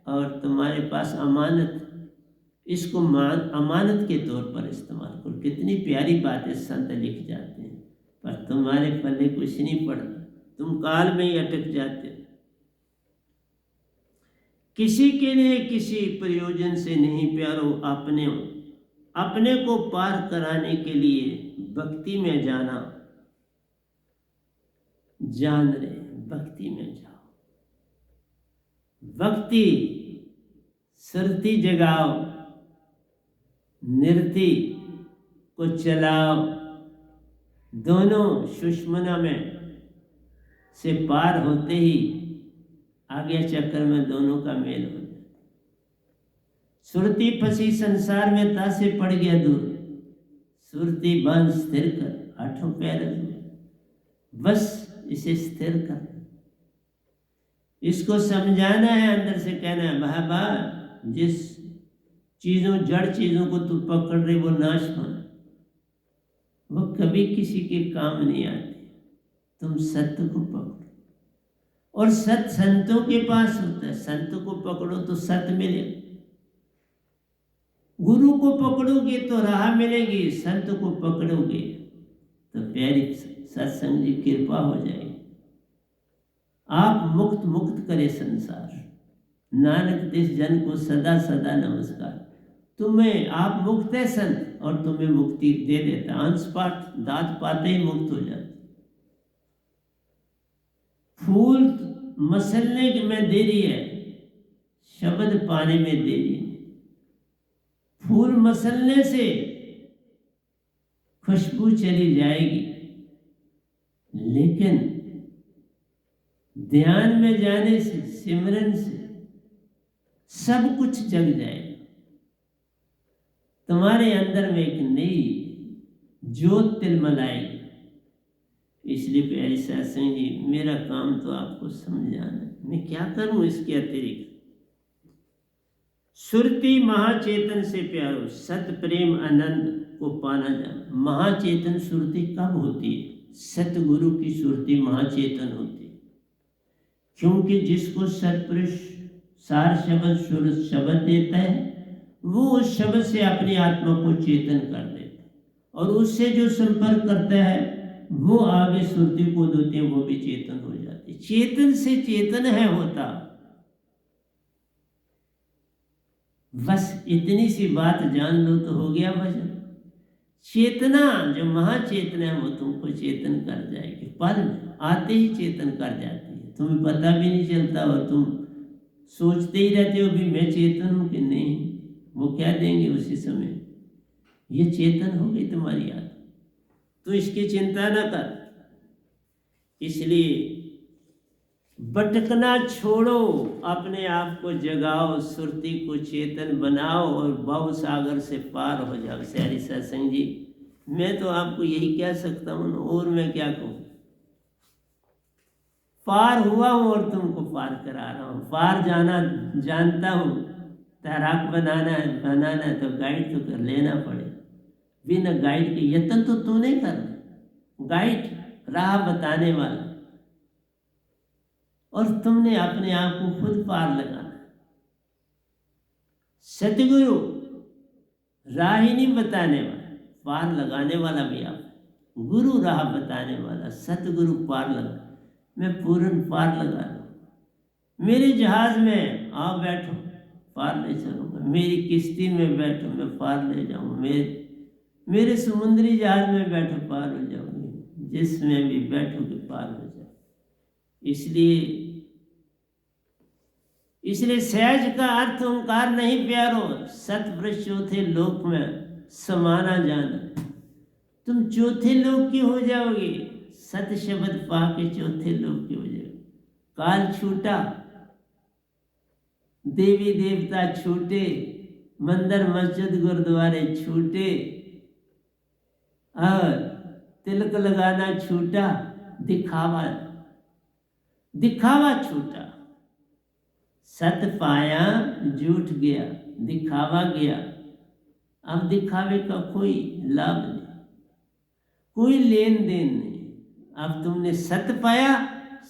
और तुम्हारे पास अमानत, इसको अमानत के तौर पर इस्तेमाल करो। कितनी प्यारी बातें संत लिख जाते हैं, पर तुम्हारे पल्ले कुछ नहीं पड़ता, तुम काल में ही अटक जाते हो। किसी के लिए किसी प्रयोजन से नहीं प्यारो, अपने को पार कराने के लिए भक्ति में जाना जान रहे। भक्ति में जाओ, भक्ति सुरती जगाओ, नृत्य को चलाओ, दोनों सुषमना में से पार होते ही आगे चक्कर में दोनों का मेल हो जाए। सुरती फंसी संसार में तासे पड़ गया दूर, सुरती बांध स्थिर कर आठों पैर बस इसे स्थिर कर। इसको समझाना है, अंदर से कहना है बाबा, जिस चीजों जड़ चीजों को तू पकड़ रही वो नाश मान, वो कभी किसी के काम नहीं आती। तुम सत्य को पकड़ो, और सत्य संतों के पास होता है। संत को पकड़ो तो सत्य मिलेगा, गुरु को पकड़ोगे तो राह मिलेगी, संत को पकड़ोगे तो प्यारी सत्संग की कृपा हो जाएगी। आप मुक्त करे संसार, नानक तिस जन को सदा सदा नमस्कार। तुम्हें आप मुक्त है संत, और तुम्हें मुक्ति दे देता, अंश पाठ दात पाते ही मुक्त हो जाते। फूल मसलने में देरी है, शब्द पाने में देरी नहीं। फूल मसलने से खुशबू चली जाएगी, लेकिन ध्यान में जाने से, सिमरन से सब कुछ जग जाएगा। तुम्हारे अंदर में एक नई ज्योत तिलमिलाएगी। इसलिए प्यारे सत्संग जी, मेरा काम तो आपको समझाना है, मैं क्या करूं इसके अतिरिक्त। सुरती महाचेतन से प्यारो, सत प्रेम आनंद को पाना जाना। महाचेतन सुरती कब होती है? सतगुरु की सुरती महाचेतन होती है, क्योंकि जिसको सतपुरुष सार शब्द सुर शब्द देता है, वो उस शब्द से अपनी आत्मा को चेतन कर देता है, और उससे जो संपर्क करता है वो आगे सुरती को देते हैं, वो भी चेतन हो जाती है। चेतन से चेतन है होता। बस इतनी सी बात जान लो तो हो गया भजन। चेतना जो महाचेतना है वो तुमको चेतन कर जाएगी, पल में आते ही चेतन कर जाती है, तुम्हें पता भी नहीं चलता, और तुम सोचते ही रहते हो भी मैं चेतन हूँ कि नहीं। वो क्या देंगे उसी समय, ये चेतन हो गई तुम्हारी याद, तो इसकी चिंता न कर। इसलिए भटकना छोड़ो, अपने आप को जगाओ, सुरती को चेतन बनाओ और भव सागर से पार हो जाओ। सारी सत्संग जी, मैं तो आपको यही कह सकता हूँ, और मैं क्या कहूँ। पार हुआ हूँ और तुमको पार करा रहा हूँ। पार जाना जानता हूँ, तैराक बनाना है तो गाइड तो कर लेना पड़े। बिना गाइड के यत्न तो तू नहीं करना, गाइड राह बताने वाला, और तुमने अपने आप को खुद पार लगाना। सतगुरु राह ही नहीं बताने वाला, पार लगाने वाला भी आप। गुरु राह बताने वाला, सतगुरु पार लगा। मैं पूर्ण पार लगा रहा हूँ। मेरे जहाज में आओ बैठो, पार ले चलूँगा। मेरी किश्ती में बैठो, मैं पार ले जाऊँगा। मेरे समुद्री जहाज में बैठो, पार हो जाओगे। जिसमें भी बैठोगे पार हो जाओ। इसलिए सहज का अर्थ ओंकार नहीं प्यारो, सतपुरुष चौथे लोक में समाना जाना। तुम चौथे लोक की हो जाओगे, सत शब्द पा के चौथे लोक की हो जाओगे। काल छूटा, देवी देवता छूटे, मंदिर मस्जिद गुरुद्वारे छूटे, और तिलक लगाना छूटा, दिखावा छूटा। सत पाया झूठ गया, दिखावा गया। अब दिखावे का कोई लाभ नहीं, कोई लेन देन नहीं। अब तुमने सत पाया,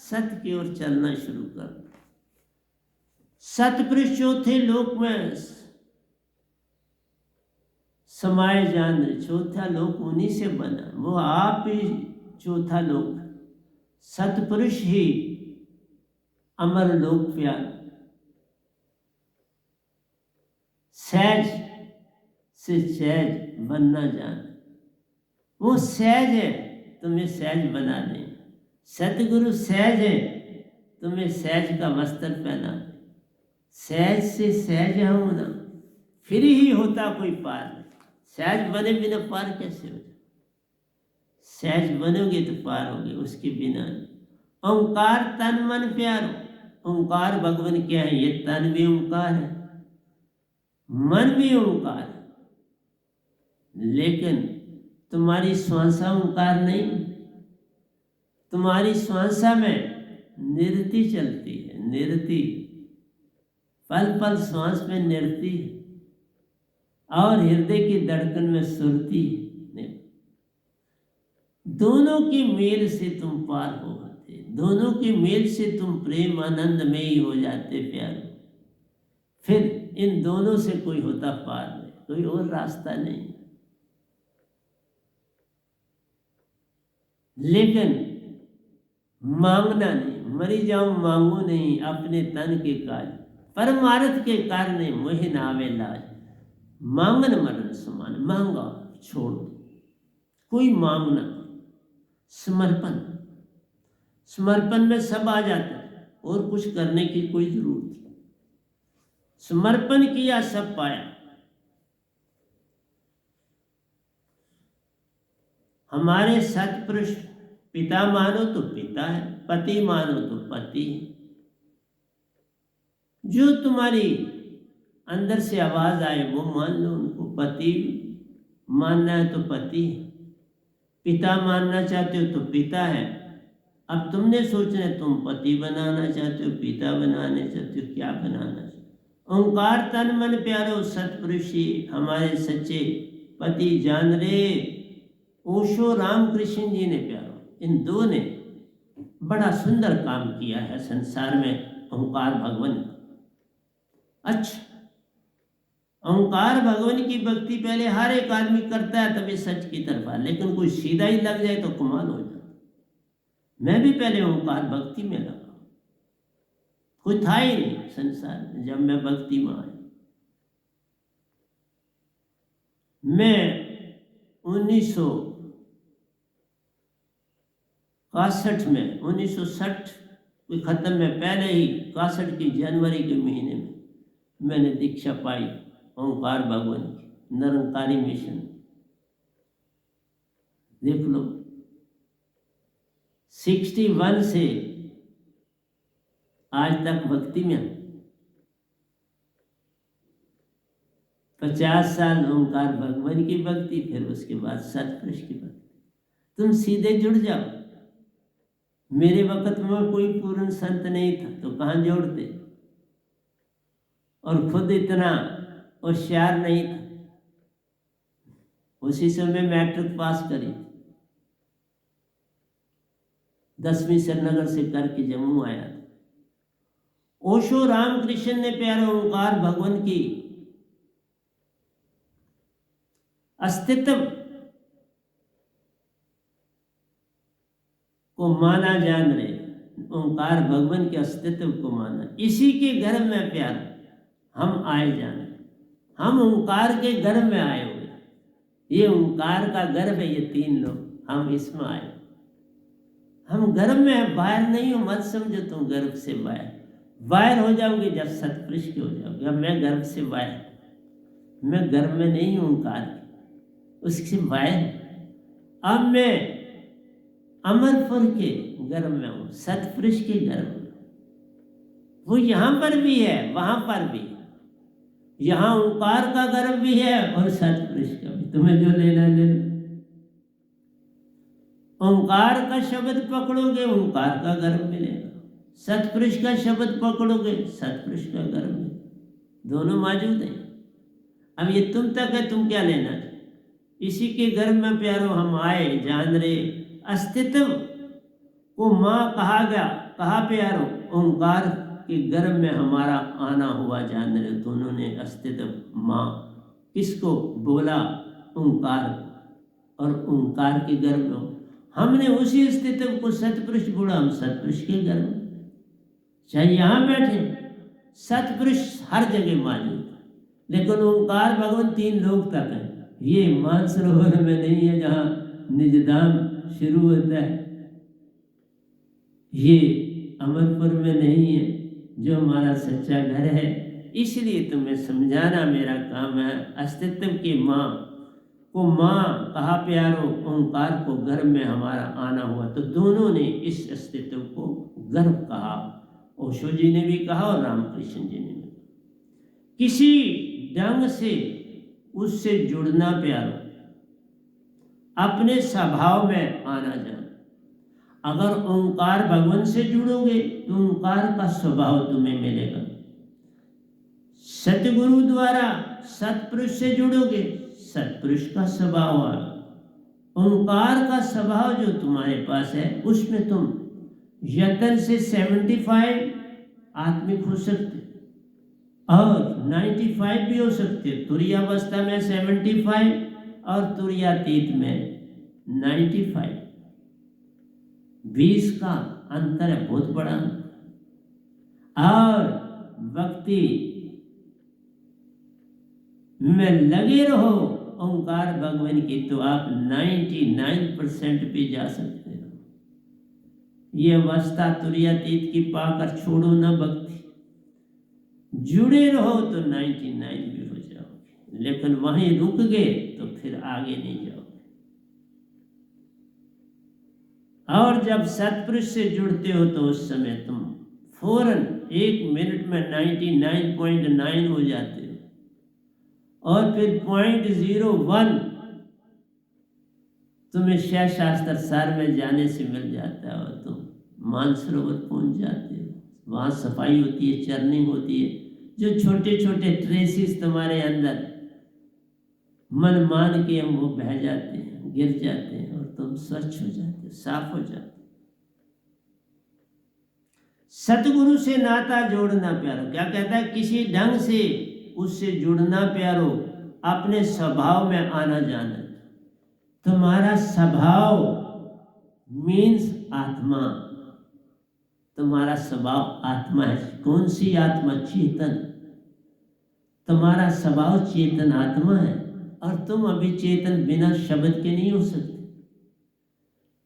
सत की ओर चलना शुरू कर। सतपुरुष चौथे लोक में समाये जान, चौथा लोक उन्हीं से बना, वो आप ही चौथा लोक। सतपुरुष ही अमर लोक प्यार। सहज से सहज बनना जान, वो सहज है, तुम्हें सहज बना दे। सतगुरु सहज है, तुम्हें सहज का वस्त्र पहना दे। सहज से सहज हूं ना, फिर ही होता कोई पार। सहज बने बिना पार कैसे हो जाए? सहज बनोगे तो पार होगे, उसके बिना नहीं। ओंकार तन मन प्यारो। ओंकार भगवान क्या है? ये तन भी ओंकार है, मन भी ओंकार है, लेकिन तुम्हारी श्वासा ओंकार नहीं। तुम्हारी श्वासा में निरति चलती है, निरति, पल पल श्वास में निरति है, और हृदय की धड़कन में सुरती है। दोनों के मेल से तुम पार हो जाते, दोनों के मेल से तुम प्रेम आनंद में ही हो जाते प्यारे। फिर इन दोनों से कोई होता पार नहीं, कोई और रास्ता नहीं। लेकिन मांगना नहीं, मरी जाऊं मांगू नहीं, अपने तन के काज परमार्थ के कारण मोहि नावे लाज। मांगन मरण समान, मांगा छोड़ दो, कोई मांगना। समर्पण, समर्पण में सब आ जाता है, और कुछ करने की कोई जरूरत नहीं। समर्पण किया, सब पाया। हमारे सतपुरुष पिता मानो तो पिता है, पति मानो तो पति है। जो तुम्हारी अंदर से आवाज आए वो मान लो, उनको पति मानना है तो पति है, पिता मानना चाहते हो तो पिता है। अब तुमने सोचना है तुम पति बनाना चाहते हो, पिता बनाने चाहते हो, क्या बनाना चाहते हो। ओंकार तन मन प्यारो सतपुरुष हमारे सच्चे पति जान रे। ओशो रामकृष्ण जी ने प्यारो, इन दो ने बड़ा सुंदर काम किया है संसार में ओंकार भगवान का। अच्छा, ओंकार भगवान की भक्ति पहले हर एक आदमी करता है तभी सच की तरफ आ, लेकिन कोई सीधा ही लग जाए तो कमाल हो जाता। मैं भी पहले ओंकार भक्ति में लगा, कोई था ही नहीं संसार में जब मैं भक्ति में आया। मैं 1961 में 1960 खत्म में पहले ही 61 की जनवरी के महीने में मैंने दीक्षा पाई ओंकार भगवान की, निरंकारी मिशन। देख लो 61 से आज तक भक्ति में 50 साल ओंकार भगवान की भक्ति, फिर उसके बाद सतपुरुष की भक्ति। तुम सीधे जुड़ जाओ। मेरे वक्त में कोई पूर्ण संत नहीं था तो कहाँ जोड़ते, और खुद इतना होशियार नहीं था। उसी समय मैट्रिक पास करी, 10वीं श्रीनगर से करके जम्मू आया था। ओशो रामकृष्ण ने प्यारे ओंकार भगवान की अस्तित्व को माना, जान रहे ओंकार भगवान के अस्तित्व को माना। इसी के गर्भ में प्यार हम आए जाने, हम ओंकार के गर्भ में आए हुए। ये ओंकार का गर्भ है, ये 3 लोग, हम इसमें आए। हम गर्भ में, बाहर नहीं हो, मत समझो तुम गर्भ से बाहर। बाहर हो जाओगे जब सतपुरुष के हो जाओगे। अब मैं गर्भ से बाहर, मैं गर्भ में नहीं हूं ओंकार, उससे बाहर। अब मैं अमरपुर के गर्भ में हूं, सतपुरुष के गर्भ में। वो यहां पर भी है, वहां पर भी। यहां ओंकार का गर्भ भी है और सतपुरुष का भी। तुम्हें जो लेना ले लो। ओंकार का शब्द पकड़ोगे ओंकार का गर्भ मिलेगा, सतपुरुष का शब्द पकड़ोगे सतपुरुष का गर्भ मिलेगा। दोनों मौजूद हैं। अब ये तुम तक है, तुम क्या लेना। इसी के गर्भ में प्यारो हम आए, जान रहे अस्तित्व को माँ कहा गया। कहा प्यारो ओंकार के गर्भ में हमारा आना हुआ, जान रहे। दोनों ने अस्तित्व माँ किसको बोला, ओंकार। और ओंकार के गर्भ में हमने उसी अस्तित्व को सतपुरुष बोला, हम सतपुरुष के गर्भ में। चाहे यहाँ बैठे, सतपुरुष हर जगह मौजूद, लेकिन ओंकार भगवान 3 लोग तक है। ये मानसरोवर में नहीं है जहाँ निजधाम शुरू होता है, ये अमरपुर में नहीं है जो हमारा सच्चा घर है। इसलिए तुम्हें समझाना मेरा काम है। अस्तित्व की माँ को माँ कहा प्यारो, ओंकार को गर्भ में हमारा आना हुआ। तो दोनों ने इस अस्तित्व को गर्भ कहा। ओशो जी ने भी कहा और रामकृष्ण जी ने भी। किसी ढंग से उससे जुड़ना प्यारो, अपने स्वभाव में आना जाना। अगर ओंकार भगवान से जुड़ोगे तो ओंकार का स्वभाव तुम्हें मिलेगा। सतगुरु द्वारा सतपुरुष से जुड़ोगे, सतपुरुष का स्वभाव आएगा। ओंकार का स्वभाव जो तुम्हारे पास है उसमें तुम यतन से 75 आत्मिक हो सकते और 95 भी हो सकते। तुरीयावस्था में 75 और तुरीयातीत में 95। 20 का अंतर है, बहुत बड़ा अंतर। और भक्ति में लगे रहो ओंकार भगवान की, तो आप 99% पे जा सकते हो। ये अवस्था तुरीयातीत की पाकर छोड़ो ना भक्ति, जुड़े रहो तो 99 भी हो जाओगे। लेकिन वहीं रुक गए तो फिर आगे नहीं जाओगे। और जब सतपुरुष से जुड़ते हो तो उस समय तुम फौरन 1 मिनट में 99.9 हो जाते हो। और फिर 0.01 तुम्हें शह शास्त्र सार में जाने से मिल जाता है और तुम मानसरोवर पहुंच जाते हो। वहाँ सफाई होती है, चर्निंग होती है, जो छोटे छोटे ट्रेसिस तुम्हारे अंदर मन मान के हम वो बह जाते हैं, गिर जाते हैं और तुम स्वच्छ हो जाते हो, साफ हो जाते हो। सतगुरु से नाता जोड़ना प्यारो, क्या कहता है? किसी ढंग से उससे जुड़ना प्यारो, अपने स्वभाव में आना जाना। तुम्हारा स्वभाव मीन्स आत्मा, तुम्हारा स्वभाव आत्मा है। कौन सी आत्मा? चेतन। तुम्हारा स्वभाव चेतन आत्मा है और तुम अभी चेतन बिना शब्द के नहीं हो सकते।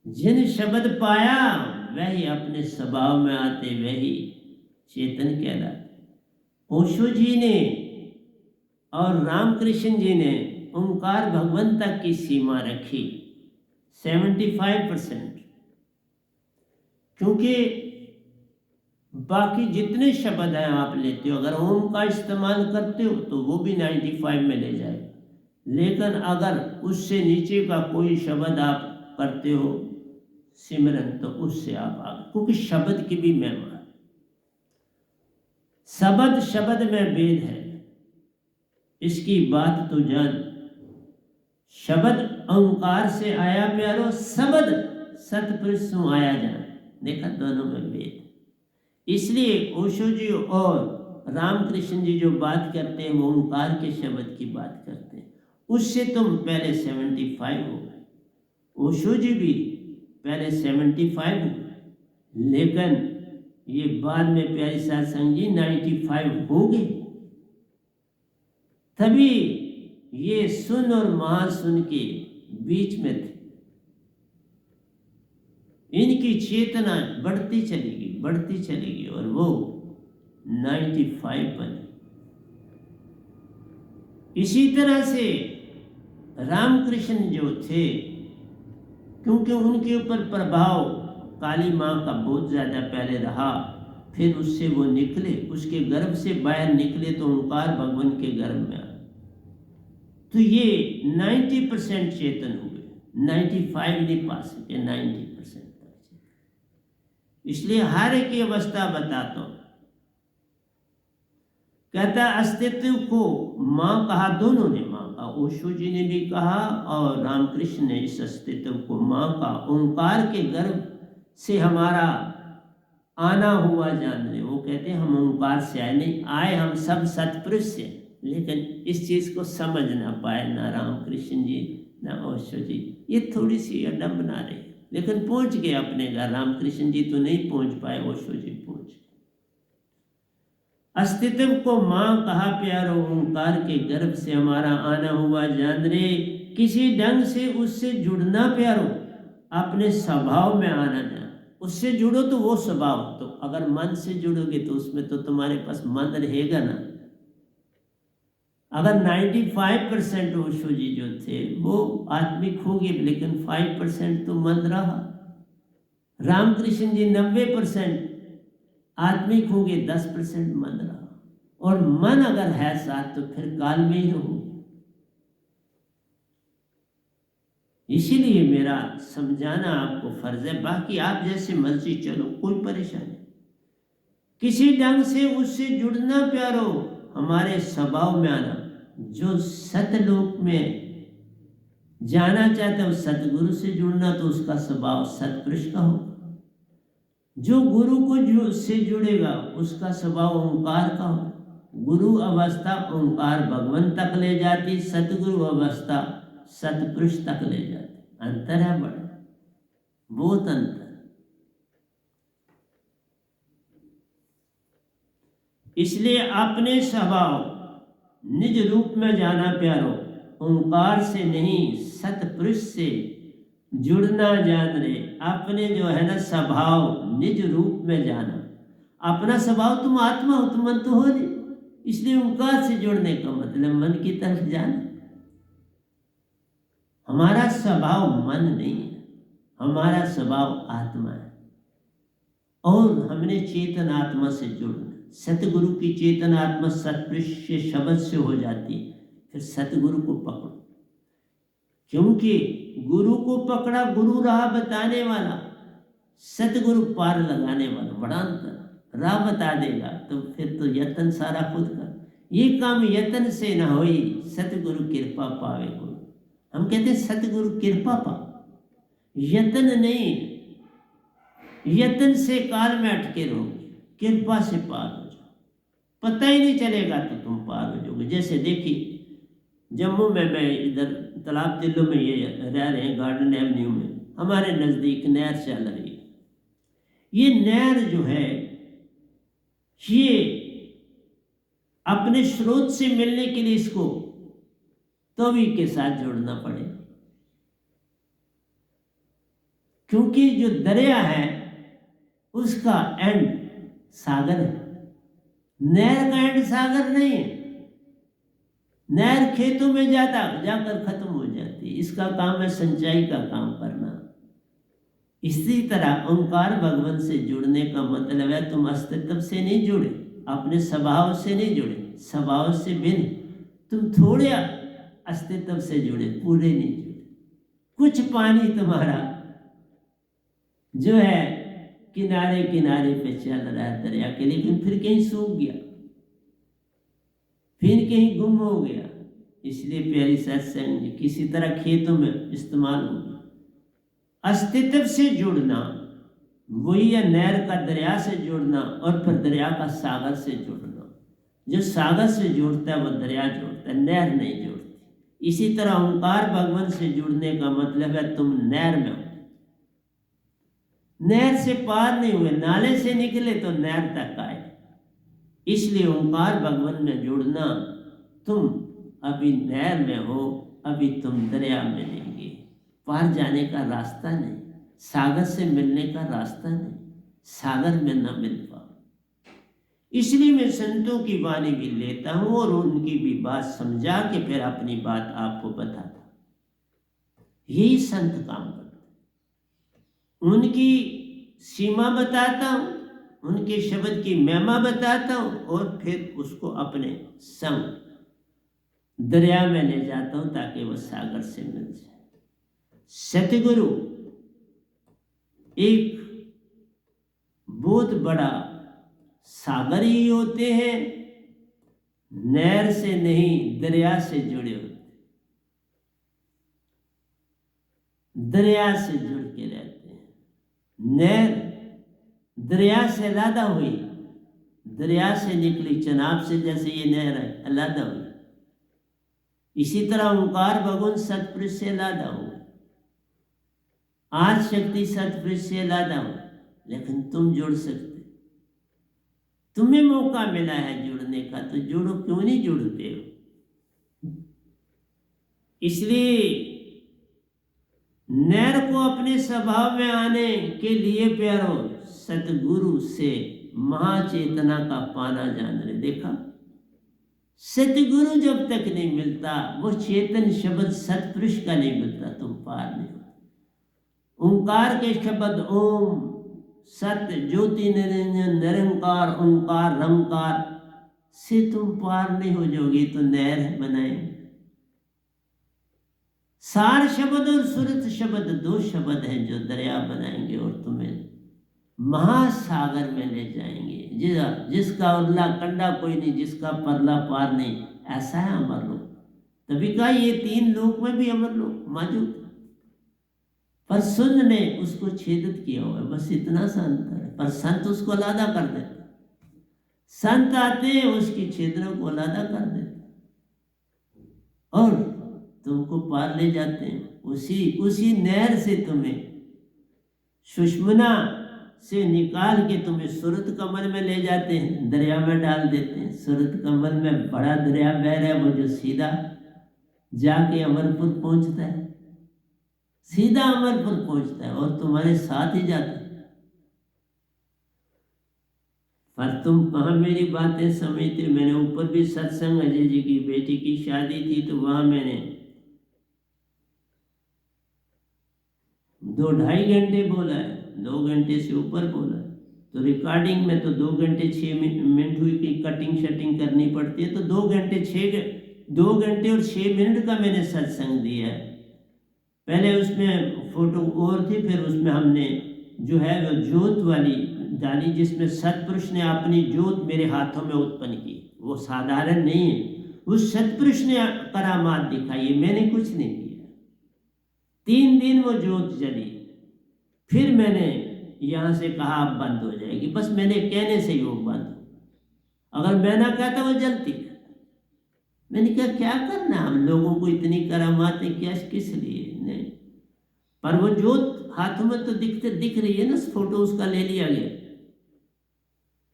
जिन शब्द पाया वही अपने स्वभाव में आते वही चेतन कहलाते। ओशो जी ने और रामकृष्ण जी ने ओंकार भगवंत तक की सीमा रखी 75%, क्योंकि बाकी जितने शब्द हैं आप लेते हो, अगर ओम का इस्तेमाल करते हो तो वो भी 95 में ले जाएगा, लेकिन अगर उससे नीचे का कोई शब्द आप करते हो सिमरन तो उससे आप आगे, क्योंकि शब्द की भी महिमा है। शब्द शब्द में भेद है, इसकी बात तो जान। शब्द ओंकार से आया प्यारो, शब्द सतपुरुष से आया जान। देखा दोनों में भेद। इसलिए ओशो जी और रामकृष्ण जी जो बात करते हैं वो ओंकार के शब्द की बात करते हैं। उससे तुम पहले 75 हो गए, ओशो जी भी पहले 75 हो, लेकिन ये बाद में प्यारी साध संग जी 95 हो गए। तभी ये सुन और महासुन के बीच में थे। इनकी चेतना बढ़ती चलेगी और वो 95 बने। इसी तरह से रामकृष्ण जो थे, क्योंकि उनके ऊपर प्रभाव काली माँ का बहुत ज़्यादा पहले रहा, फिर उससे वो निकले, उसके गर्भ से बाहर निकले तो ओंकार भगवान के गर्भ में आए। तो ये 90% चेतन हुए, 95 नहीं पा सके, 90%। इसलिए हर एक की अवस्था बताता हूं। कहता अस्तित्व को माँ कहा, दोनों ने माँ कहा, ओशो जी ने भी कहा और रामकृष्ण ने इस अस्तित्व को माँ का। ओंकार के गर्भ से हमारा आना हुआ जानने, वो कहते हैं हम ओंकार से आए नहीं, आए हम सब सतपुरुष से, लेकिन इस चीज को समझ ना पाए ना रामकृष्ण जी ना ओशो जी। ये थोड़ी सी अड्डा बना रही, लेकिन पहुंच गए अपने घर। रामकृष्ण जी तो नहीं पहुंच पाए, ओशो जी पहुंच गए। अस्तित्व को माँ कहा प्यारो, ओंकार के गर्भ से हमारा आना हुआ जान रे। किसी ढंग से उससे जुड़ना प्यारो, अपने स्वभाव में आना जान। उससे जुड़ो तो वो स्वभाव, तो अगर मन से जुड़ोगे तो उसमें तो तुम्हारे पास मन रहेगा ना। अगर 95% ओशो जी जो थे वो आत्मिक हो गए, लेकिन 5% तो मन रहा। रामकृष्ण जी 90% आत्मिक हो गए, 10% मन रहा। और मन अगर है साथ तो फिर काल में ही रहो। इसीलिए मेरा समझाना आपको फर्ज है, बाकी आप जैसे मर्जी चलो, कोई परेशानी। किसी ढंग से उससे जुड़ना प्यारो, हमारे स्वभाव में आना। जो सतलोक में जाना चाहता है सतगुरु से जुड़ना, तो उसका स्वभाव सतपुरुष का होगा। जो गुरु को से जुड़ेगा उसका स्वभाव ओंकार का होगा। गुरु अवस्था ओंकार भगवान तक ले जाती, सतगुरु अवस्था सतपुरुष तक ले जाती। अंतर है बड़ा, बहुत अंतर। इसलिए अपने स्वभाव निज रूप में जाना प्यारो, ओंकार से नहीं सतपुरुष से जुड़ना जान रे। अपने जो है ना स्वभाव निज रूप में जाना। अपना स्वभाव तुम आत्मा हो, तुम मन तो हो नहीं, इसलिए ओंकार से जुड़ने का मतलब मन की तरफ जाना। हमारा स्वभाव मन नहीं है, हमारा स्वभाव आत्मा है। और हमने चेतन आत्मा से जुड़ना। सतगुरु की चेतन आत्मा सतपुरुष के शब्द से हो जाती है। फिर सतगुरु को पकड़ो, क्योंकि गुरु को पकड़ा, गुरु राह बताने वाला, सतगुरु पार लगाने वाला, बड़ा अंतर। राह बता देगा तो फिर तो यत्न सारा खुद कर, ये काम यत्न से ना होई, सतगुरु कृपा पावे को। हम कहते हैं सतगुरु कृपा पा, यत्न नहीं, यत्न से काल में अटके रहोगे, कृपा से पार हो जाओ, पता ही नहीं चलेगा तो तुम पार हो जाओगे। जैसे देखिए जम्मू में, मैं इधर तालाब दिल्लो में ये रह रहे हैं, गार्डन एवेन्यू में, हमारे नज़दीक नहर चल रही है। ये नहर जो है ये अपने स्रोत से मिलने के लिए इसको तवी के साथ जोड़ना पड़े, क्योंकि जो दरिया है उसका एंड सागर है, नहर का एंड सागर नहीं है। नहर खेतों में जाकर खत्म हो जाती है, इसका काम है सिंचाई का काम करना। इसी तरह ओंकार भगवान से जुड़ने का मतलब है तुम अस्तित्व से नहीं जुड़े, अपने स्वभाव से नहीं जुड़े, स्वभाव से भिन्न तुम थोड़े अस्तित्व से जुड़े, पूरे नहीं जुड़े। कुछ पानी तुम्हारा जो है किनारे किनारे पे चल रहा है दरिया के, लेकिन फिर कहीं सूख गया, फिर कहीं गुम हो गया। इसलिए प्यारी सत्संग किसी तरह खेतों में इस्तेमाल होगी। अस्तित्व से जुड़ना वही है नहर का दरिया से जुड़ना, और फिर दरिया का सागर से जुड़ना। जो सागर से जोड़ता है वो दरिया जोड़ता है, नहर नहीं जोड़ती। इसी तरह ओंकार भगवान से जुड़ने का मतलब है तुम नहर में हो, नहर से पार नहीं हुए, नाले से निकले तो नहर तक आए। इसलिए ओंकार भगवान में जुड़ना, तुम अभी नहर में हो, अभी तुम दरिया में नहीं गए, पार जाने का रास्ता नहीं, सागर से मिलने का रास्ता नहीं, सागर में न मिल पाओ। इसलिए मैं संतों की वाणी भी लेता हूं और उनकी भी बात समझा के फिर अपनी बात आपको बताता हूं। यही संत काम करते, उनकी सीमा बताता हूं, उनके शब्द की महिमा बताता हूं, और फिर उसको अपने संग दरिया में ले जाता हूं ताकि वह सागर से मिल जाए। सतगुरु एक बहुत बड़ा सागर ही होते हैं, नहर से नहीं दरिया से जुड़े होते, दरिया से जुड़ के रहते हैं। नहर दरिया से अलग हुई, दरिया से निकली चनाब से, जैसे ये नहर है अलग हुई। इसी तरह ओंकार भगवान सतपुरुष से अलग हुए, आज शक्ति सतपुरुष से अलग हुए, लेकिन तुम जुड़ सकते, तुम्हें मौका मिला है जुड़ने का, तो जुड़ो, क्यों नहीं जुड़ते हो। इसलिए नहर को अपने स्वभाव में आने के लिए प्यारो सतगुरु से महाचेतना का पाना जान रहे। देखा, सतगुरु जब तक नहीं मिलता, वो चेतन शब्द सतपुरुष का नहीं मिलता, तुम पार नहीं हो। ओंकार के शब्द ओम सत्य ज्योति निरंजन निरंकार ओंकार रंकार से तुम पार नहीं हो जाओगे, तो नहर बनाएंगे। सार शब्द और सुरत शब्द दो शब्द हैं जो दरिया बनाएंगे और तुम्हें महासागर में ले जाएंगे। जिसका उरला कंडा कोई नहीं, जिसका परला पार नहीं, ऐसा है अमर लोक। तभी कहा ये तीन लोक में भी अमर लोक मौजूद, पर सुन ने उसको छेदित किया हुआ है, बस इतना सा अंतर है। पर संत उसको अलादा कर देते, संत आते हैं उसकी छेदनों को अलादा कर देते और तुमको पार ले जाते हैं। उसी नहर से तुम्हें सुषमना से निकाल के तुम्हें सुरत कमल में ले जाते हैं, दरिया में डाल देते हैं। सुरत कमल में बड़ा दरिया बह रहा है, वो जो सीधा जाके अमरपुर पहुंचता है, सीधा अमरपुर पहुंचता है और तुम्हारे साथ ही जाता है। पर तुम कहाँ मेरी बातें समझते। मैंने ऊपर भी सत्संग, अजय जी की बेटी की शादी थी, तो वहां मैंने 2-2.5 घंटे बोला है, 2 घंटे से ऊपर बोला है। तो रिकॉर्डिंग में तो 2 घंटे 6 मिनट हुई कि कटिंग शटिंग करनी पड़ती है, तो 2 घंटे 6 2 घंटे और 6 मिनट का मैंने सत्संग दिया है। पहले उसमें फोटो और थी, फिर उसमें हमने जो है वो ज्योत वाली डाली, जिसमें सतपुरुष ने अपनी ज्योत मेरे हाथों में उत्पन्न की। वो साधारण नहीं है, उस सतपुरुष ने करामात दिखाई है, मैंने कुछ नहीं किया। 3 दिन वो ज्योत जली, फिर मैंने यहाँ से कहा अब बंद हो जाएगी, बस मैंने कहने से ही वो बंद हो। अगर मैं ना कहता वो जलती। मैंने कहा क्या करना हम लोगों को इतनी करामातें, क्या किस लिए नहीं। पर वो ज्योत हाथों में तो दिख रही है ना, फोटो उसका ले लिया गया,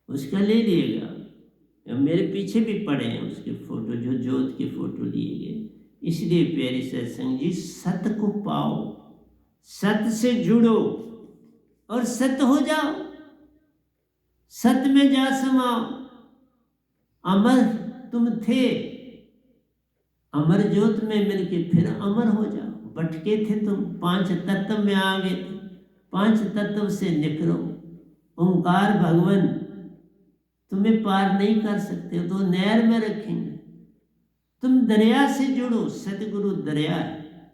उसका ले लिया गया। मेरे पीछे भी पड़े हैं उसके फोटो, जो ज्योत के फोटो लिए गए। इसलिए प्यारी सत्संग जी, सत्य को पाओ, सत्य से जुड़ो और सत्य हो जाओ, सत्य में जा समाओ। अमर तुम थे, अमर ज्योत में मिलके फिर अमर हो जाओ। भटके थे तुम, 5 तत्व में आ गए थे, 5 तत्व से निकलो। ओंकार भगवान तुम्हें पार नहीं कर सकते तो नहर में रखेंगे। तुम दरिया से जुड़ो, सतगुरु दरिया है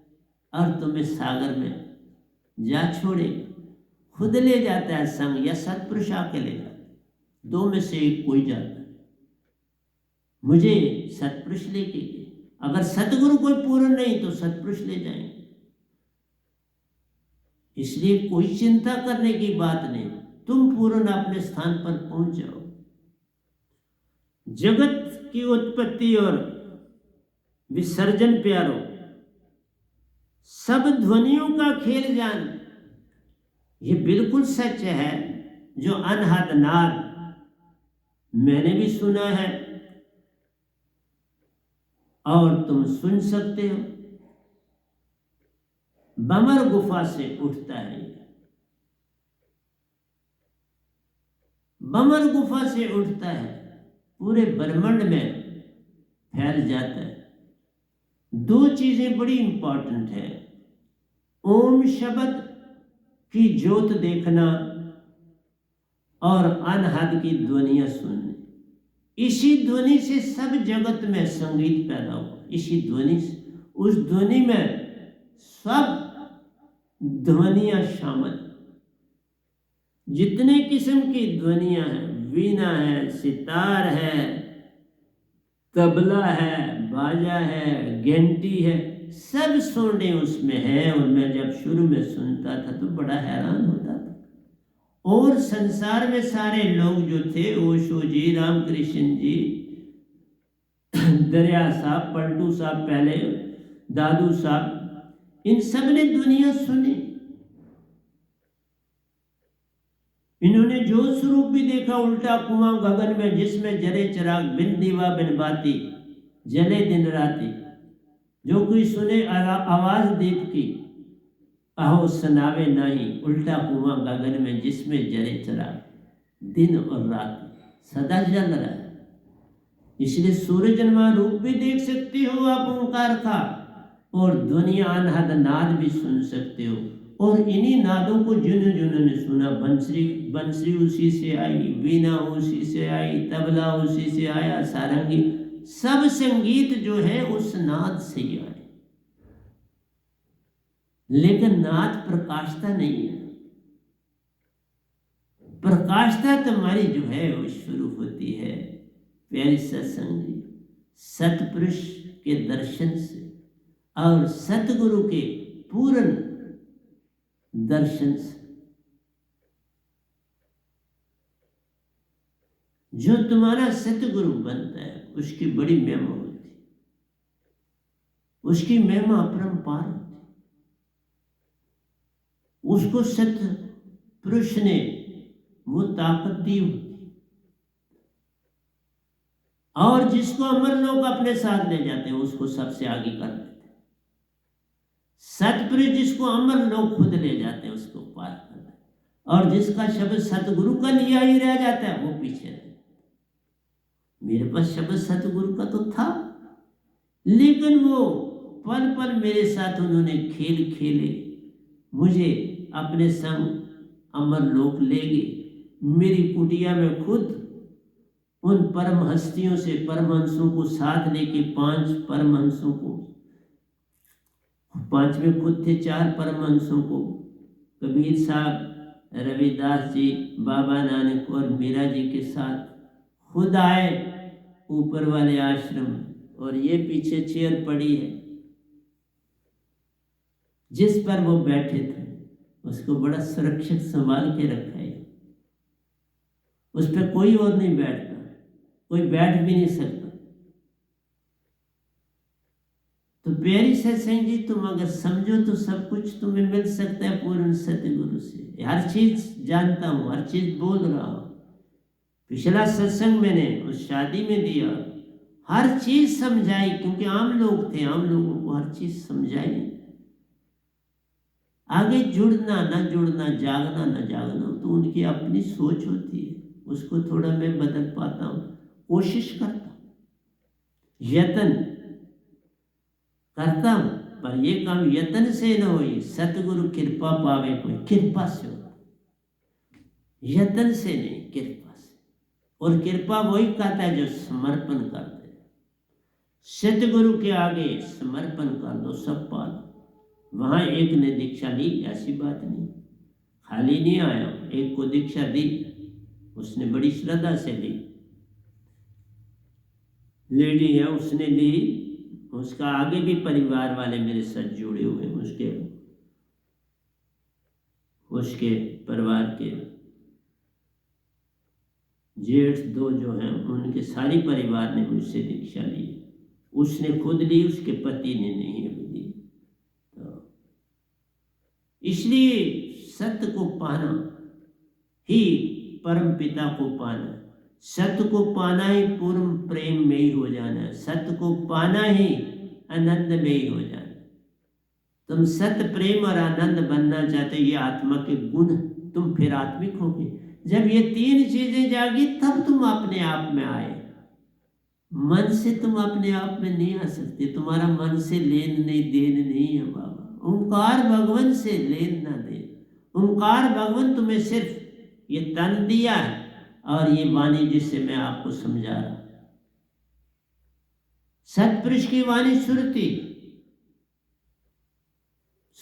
और तुम्हें सागर में जा छोड़ेगा। खुद ले जाता है संग या सतपुरुष आके ले जाता है, 2 में से एक कोई जाता है। मुझे सतपुरुष लेके गए। अगर सतगुरु कोई पूर्ण नहीं तो सतपुरुष ले जाएंगे। इसलिए कोई चिंता करने की बात नहीं, तुम पूर्ण अपने स्थान पर पहुंच जाओ। जगत की उत्पत्ति और विसर्जन प्यारो, सब ध्वनियों का खेल जान। ये बिल्कुल सच है। जो अनहद नाद मैंने भी सुना है और तुम सुन सकते हो। बमर गुफा से उठता है, बमर गुफा से उठता है, पूरे ब्रह्मांड में फैल जाता है। 2 चीजें बड़ी इंपॉर्टेंट है, ओम शब्द की ज्योत देखना और अनहद की ध्वनियां सुननी। इसी ध्वनि से सब जगत में संगीत पैदा हुआ, इसी ध्वनि से, उस ध्वनि में सब ध्वनियां शामिल। जितने किस्म की ध्वनियां हैं, वीणा है, सितार है, तबला है, बाजा है, घंटी है, सब सोने उसमें है। और मैं जब शुरू में सुनता था तो बड़ा हैरान होता था। और संसार में सारे लोग जो थे, ओशो जी, रामकृष्ण जी, दरिया साहब, पलटू साहब, पहले दादू साहब, इन सब ने दुनिया सुनी। इन्होंने जो स्वरूप भी देखा, उल्टा कुआं गगन में जिसमें जले चिराग, बिन दीवा बिन बाती, जले दिन राती। जो कोई सुने आवाज दीप की, आहो सुनावे नहीं, उल्टा कुआं गगन में जिसमें जले चिराग, दिन और रात सदा जल रहा है। इसलिए सूरजन्मा रूप भी देख सकते हो आप ओंकार का, और दुनिया अनहद नाद भी सुन सकते हो। और इन्हीं नादों को जिन्होंने सुना, बंसरी उसी से आई, वीणा उसी से आई, तबला उसी से आया, सारंगी, सब संगीत जो है उस नाद से ही आए। लेकिन नाद प्रकाशता नहीं है। प्रकाशता तुम्हारी जो है वो शुरू होती है प्यारी सत्संग जी, सतपुरुष के दर्शन से और सतगुरु के पूर्ण दर्शन से। जो तुम्हारा सतगुरु बनता है उसकी बड़ी महिमा होती है, उसकी महिमा अपरंपार होती है। उसको सत्य पुरुष ने वो ताकत दी होती, और जिसको अमर लोग अपने साथ ले जाते हैं उसको सबसे आगे कर देते हैं। सतपुरुष जिसको अमर लोग खुद ले जाते हैं उसको पार कर देते हैं, और जिसका शब्द सतगुरु का लिया ही रह जाता है वो पीछे रह जाता है। मेरे पास शब्द सतगुरु का तो था, लेकिन वो पल पल मेरे साथ उन्होंने खेल खेले, मुझे अपने संग अमर लोक ले गए। मेरी कुटिया में खुद उन परम हस्तियों से परमहंसों को साथ लेके 5 परमहंसों को, 5वें खुद थे, 4 परमहंसों को, कबीर साहब, रविदास जी, बाबा नानक और मीरा जी के साथ खुद आए ऊपर वाले आश्रम में। और ये पीछे चेयर पड़ी है जिस पर वो बैठे थे, उसको बड़ा सुरक्षित संभाल के रखा है। उस पर कोई और नहीं बैठता, कोई बैठ भी नहीं सकता। तो प्यारी सत्संग जी, तुम अगर समझो तो सब कुछ तुम्हें मिल सकता है पूर्ण सतगुरु से। हर चीज जानता हूं, हर चीज बोल रहा हूं। पिछला सत्संग मैंने उस शादी में दिया, हर चीज समझाई, क्योंकि आम लोग थे, आम लोगों को हर चीज समझाई। आगे जुड़ना ना जुड़ना, जागना ना जागना, तो उनकी अपनी सोच होती है, उसको थोड़ा मैं बदल पाता हूँ, कोशिश करता हूँ, यत्न करता हूँ। पर ये काम यत्न से न हो, सतगुरु कृपा पावे कोई, कृपा से होता, यत्न से नहीं, कृपा से। और कृपा वही कहता है जो समर्पण कर दे। सतगुरु के आगे समर्पण कर दो, सब पा लो। वहां एक ने दीक्षा ली, ऐसी बात नहीं, खाली नहीं आया, एक को दीक्षा दी, उसने बड़ी श्रद्धा से ली, लेडी है, उसने ली, उसका आगे भी परिवार वाले मेरे साथ जुड़े हुए हैं, उसके परिवार के जेठ 2 जो हैं, उनके सारी परिवार ने मुझसे दीक्षा ली। उसने खुद ली, उसके पति ने नहीं अभी ली। तो इसलिए सत्य को पाना ही परम पिता को पाना, सत्य को पाना ही पूर्ण प्रेम में ही हो जाना, सत्य को पाना ही आनंद में ही हो जाना। तुम सत्य, प्रेम और आनंद बनना चाहते हो, ये आत्मा के गुण, तुम फिर आत्मिक होगे। जब ये 3 चीजें जागी तब तुम अपने आप में आए। मन से तुम अपने आप में नहीं आ सकते, तुम्हारा मन से लेन नहीं देन नहीं है बाबा। ओंकार भगवान से लेन ना दे। ओंकार भगवान तुम्हें सिर्फ ये तन दिया है और ये वाणी जिससे मैं आपको समझा रहा। सतपुरुष की वाणी सुरती,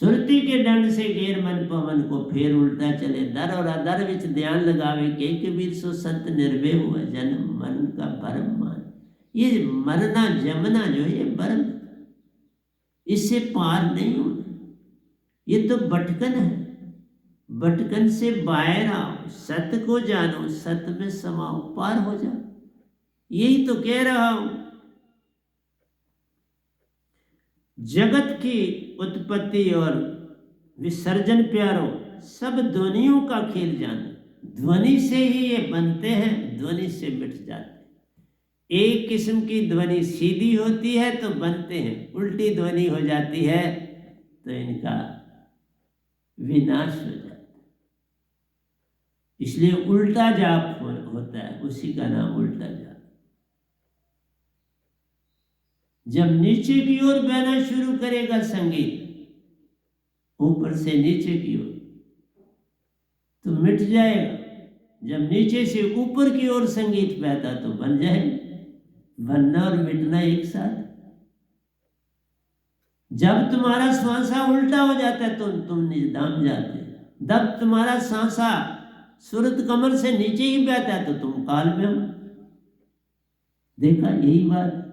सुरती के दंड से घेर मन पवन को, फेर उल्टा चले दर और अदर विच ध्यान लगावे, के कबीर सो संत निर्भय हुआ, जन्म मरण का भरम मान। ये मरना जमना जो है, ये भरम, इससे पार नहीं होना, ये तो भटकन है। भटकन से बाहर आओ, सत्य को जानो, सत्य में समाओ, पार हो जाओ। यही तो कह रहा हूं। जगत की उत्पत्ति और विसर्जन प्यारो, सब ध्वनियों का खेल जानो। ध्वनि से ही ये बनते हैं, ध्वनि से मिट जाते हैं। एक किस्म की ध्वनि सीधी होती है तो बनते हैं, उल्टी ध्वनि हो जाती है तो इनका विनाश हो जाता है। इसलिए उल्टा जाप होता है, उसी का नाम उल्टा जाप। जब नीचे की ओर बहना शुरू करेगा संगीत, ऊपर से नीचे की ओर, तो मिट जाएगा। जब नीचे से ऊपर की ओर संगीत बहता तो बन जाएगा। बनना और मिटना एक साथ। जब तुम्हारा सांसा उल्टा हो जाता है तो तुम निदाम जाते। जब तुम्हारा सांसा सूरत कमर से नीचे ही बहता है तो तुम काल में हो। देखा यही बात।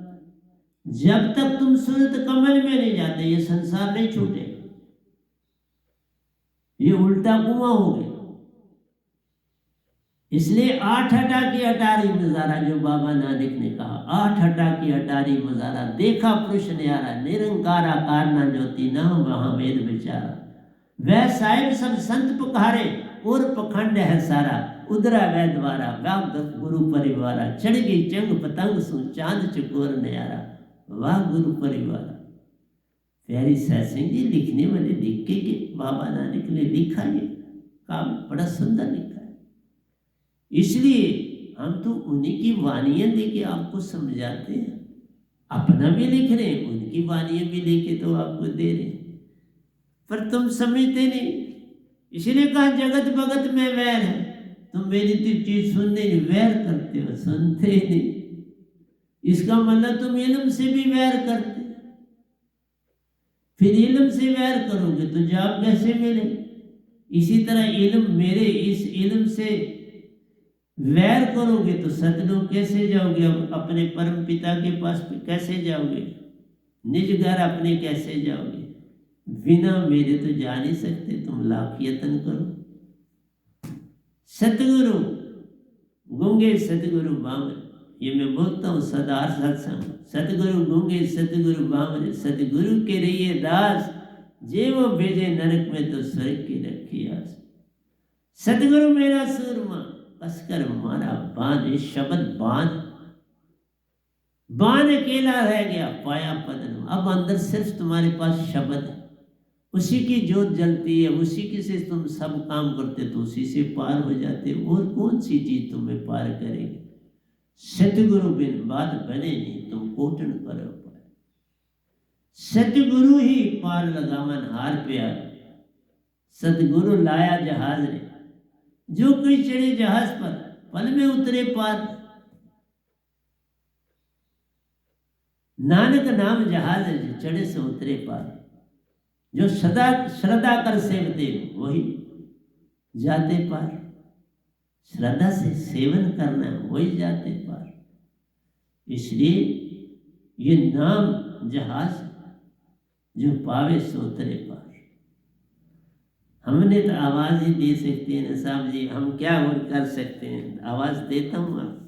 जब तक तुम सूरत कमल में नहीं जाते, ये संसार नहीं छूटेगा, ये उल्टा कुआं हो गया। इसलिए 8 हटा की अटारी मजारा, जो बाबा नानक ने कहा, 8 हटा की अटारी मजारा, देखा पुरुष न्यारा, निरंकारा कारना ज्योति, न वहां वेद विचारा। वह साहिब सब संत पुकारे, और पखंड है सारा, उदरा वह द्वारा, वाह गुरु परिवारा, चढ़ गई चंग पतंग सु, चांद चकोर न्यारा, वाह गुरु परिवारा। प्यारी सत्संग जी, लिखने वाले लिख के बाबा नानक ने लिखा, ये काम बड़ा सुंदर लिखा है। इसलिए हम तो उन्हीं की वाणियां लेके आपको समझाते हैं, अपना भी लिख रहे हैं, उनकी वाणियां भी लेके तो आपको दे रहे हैं, पर तुम समझते नहीं। इसलिए कहा जगत भगत में वैर है, तुम मेरी तो चीज सुनने नहीं, वैर करते हो, सुनते ही नहीं। इसका मतलब तुम इल्म से भी वैर करते। फिर इल्म से वैर करोगे तो जवाब कैसे मिले? इसी तरह इल्म, मेरे इस इल्म से वैर करोगे तो सतलोक कैसे जाओगे? अब अपने परम पिता के पास कैसे जाओगे? निज घर अपने कैसे जाओगे? बिना मेरे तो जा नहीं सकते, तुम लाख यत्न करो। सतगुरु गूंगे सतगुरु बामन, ये मैं बोलता हूँ सदा सत्संग। सतगुरु गूंगे सतगुरु बामन, सतगुरु के रहिए दास, जे वो भेजे नरक में तो स्वर्ग की रखी आस। सतगुरु मेरा सूरमा, कसकर मारा बाण। ये शब्द बाण, बाण अकेला रह गया, पाया पदन। अब अंदर सिर्फ तुम्हारे पास शब्द है, उसी की जोत जलती है, उसी की से तुम सब काम करते, तो उसी से पार हो जाते। और कौन सी चीज तुम्हें पार करेगी? सतगुरु बिन बात बने नहीं, तुम कोटन करो पार। सतगुरु ही पार लगावन हार प्यार, सतगुरु लाया जहाज रे, जो कोई चढ़े जहाज पर पल में उतरे पार। नानक नाम जहाज है, जो चढ़े से उतरे पार। जो सदा श्रद्धा कर सेवते वही जाते पार। श्रद्धा से सेवन करना है, वही जाते पार। इसलिए ये नाम जहाज, जो पावे सो उतरे पार। हमने तो आवाज ही दे सकते हैं ना साहब जी, हम क्या और कर सकते हैं? आवाज देता हूं आप।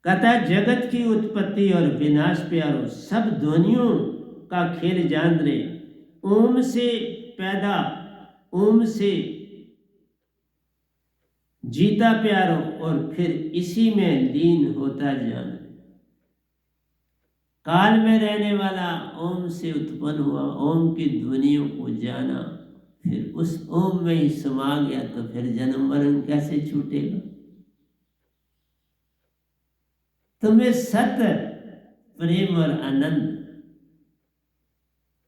कहता जगत की उत्पत्ति और विनाश प्यारो, सब ध्वनियों का खेल जान रे। ओम से पैदा, ओम से जीता प्यारो, और फिर इसी में लीन होता जान। काल में रहने वाला ओम से उत्पन्न हुआ, ओम की ध्वनियों को जाना, फिर उस ओम में ही समा गया, तो फिर जन्म मरण कैसे छूटेगा? तुम्हें सत्य प्रेम और आनंद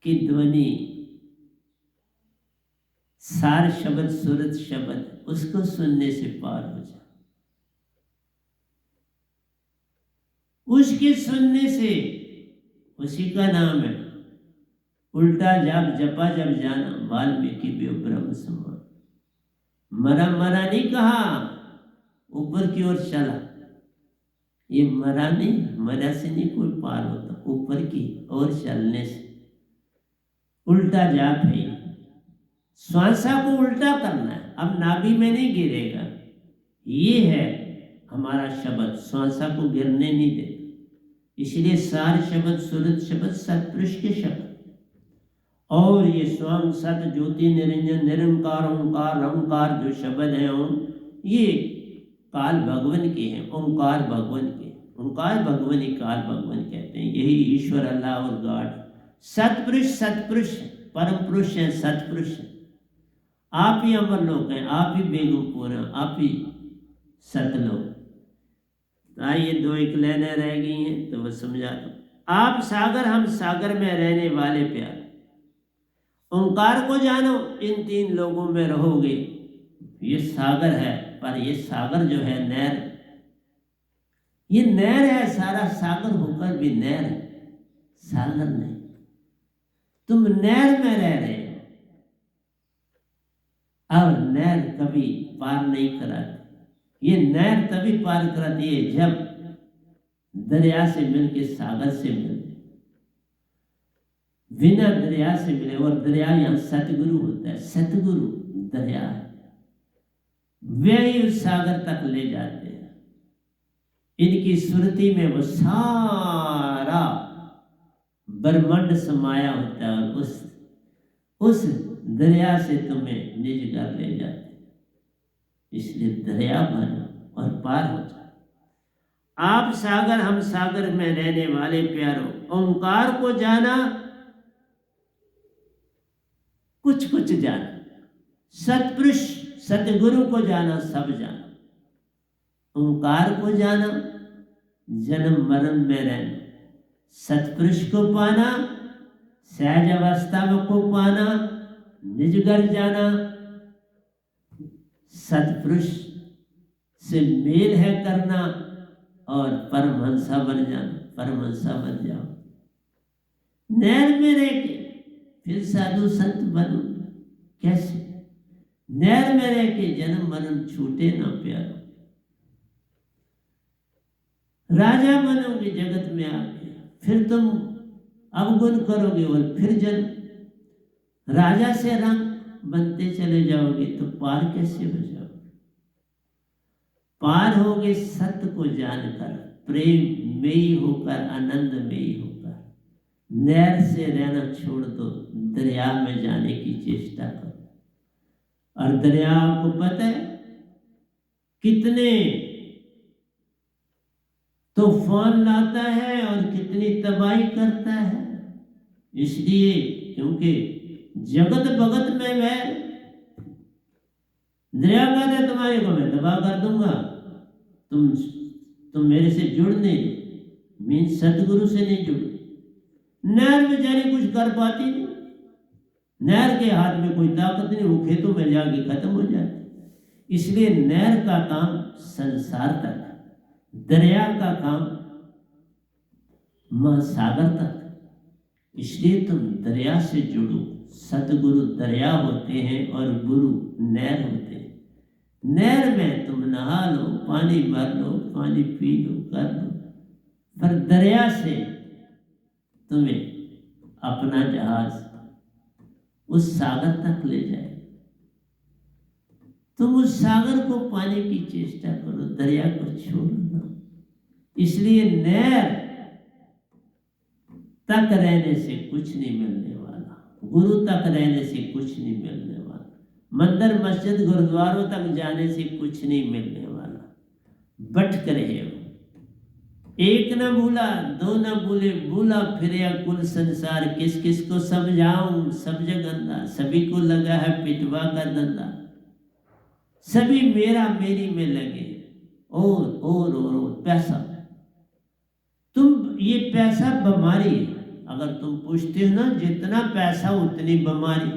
की ध्वनि, सार शब्द सूरत शब्द, उसको सुनने से पार हो जाए। उसके सुनने से, उसी का नाम है उल्टा जाप जपा जब जाना, वाल्मीकि भी ब्रह्म समान। मरा मरा नहीं कहा, ऊपर की ओर चला। ये मरा नहीं, मरा से नहीं कोई पार होता, ऊपर की ओर चलने से। उल्टा जाप है, श्वासा को उल्टा करना है, अब नाभि में नहीं गिरेगा। ये है हमारा शब्द, श्वासा को गिरने नहीं देता। इसलिए सार शब्द सूरत शब्द सत्पुरुष के शब्द, और ये स्वयं सत ज्योति निरंजन निरंकार ओंकार ओंकार जो शब्द है, ये काल भगवान के हैं, ओंकार भगवान के। ओंकार भगवान ही काल भगवान कहते हैं, यही ईश्वर अल्लाह और गॉड। सतपुरुष सतपुरुष परम पुरुष है, सतपुरुष है। आप ही अमर लोग हैं, आप ही बेगमपुर हैं, आप ही सतलोक। आइए दो एक लाइनें रह गई हैं तो वह समझा दो। आप सागर हम सागर में रहने वाले प्यार, ओंकार को जानो इन तीन लोगों में रहोगे। ये सागर है, पर ये सागर जो है नहर, ये नहर है, सारा सागर होकर भी नहर है, सागर नहीं। तुम नहर में रह रहे हो, और नहर कभी पार नहीं कराती। ये नहर तभी पार कराती है जब दरिया से मिलके सागर से मिले। बिना दरिया से मिले, और दरिया यहाँ सतगुरु होता है, सतगुरु दरिया है, वे ही उस सागर तक ले जाते हैं। इनकी सुरती में वो सारा ब्रह्मांड समाया होता है, और उस दरिया से तुम्हें निज घर ले जाते हैं। इसलिए दरिया बनो और पार हो जाओ। आप सागर हम सागर में रहने वाले प्यारो, ओंकार को जाना कुछ कुछ जाना, सतपुरुष सतगुरु को जाना सब जाना। ओंकार को जाना जन्म मरण में रहना, सतपुरुष को पाना सहज अवस्था में को पाना, निज घर जाना, सत्पुरुष से मेल है करना और परमहंसा बन जाना। परमहंसा बन जाओ, नहर में रह के फिर साधु संत बनो। कैसे? नहर में रह के जन्म मरण छूटे ना प्यारो। राजा बनोगे जगत में आके, फिर तुम अवगुण करोगे और फिर जन्म। राजा से रंग बनते चले जाओगे तो पार कैसे हो जाओगे? पार होगे सत्य को जानकर, प्रेम में ही होकर, आनंद में ही होकर। नहर से रहना छोड़ दो, दरिया में जाने की चेष्टा करो। और दरिया आपको पता है कितने तूफान लाता है और कितनी तबाही करता है। इसलिए क्योंकि जगत भगत में मैं दरिया कहता है तुम्हारे को मैं तबाह कर दूंगा, तुम मेरे से जुड़ नहीं, मीन सतगुरु से नहीं जुड़। नहर बेचारी कुछ कर पाती नहीं, नहर के हाथ में कोई ताकत नहीं, वो खेतों में जाके खत्म हो जाती। इसलिए नहर का काम संसार तक, दरिया का काम महासागर तक। इसलिए तुम दरिया से जुड़ो। सतगुरु दरिया होते हैं और गुरु नहर होते हैं। नहर में तुम नहा लो, पानी भर लो, पानी पी लो, कर लो, पर दरिया से तुम्हें अपना जहाज उस सागर तक ले जाए। तुम उस सागर को पाने की चेष्टा करो, दरिया को छोड़ दो। इसलिए नहर तक रहने से कुछ नहीं मिलने वाला, गुरु तक रहने से कुछ नहीं मिलने वाला, मंदिर मस्जिद गुरुद्वारों तक जाने से कुछ नहीं मिलने वाला। भटक रहे हो, एक न भूला दो न भूले, भूला फिर कुल संसार। किस किस को समझाऊं, सब जगंदा, सभी को लगा है पिटवा का धंधा। सभी मेरा मेरी में लगे, और पैसा। तुम ये पैसा बीमारी है। अगर तुम पूछते हो ना जितना पैसा उतनी बीमारी,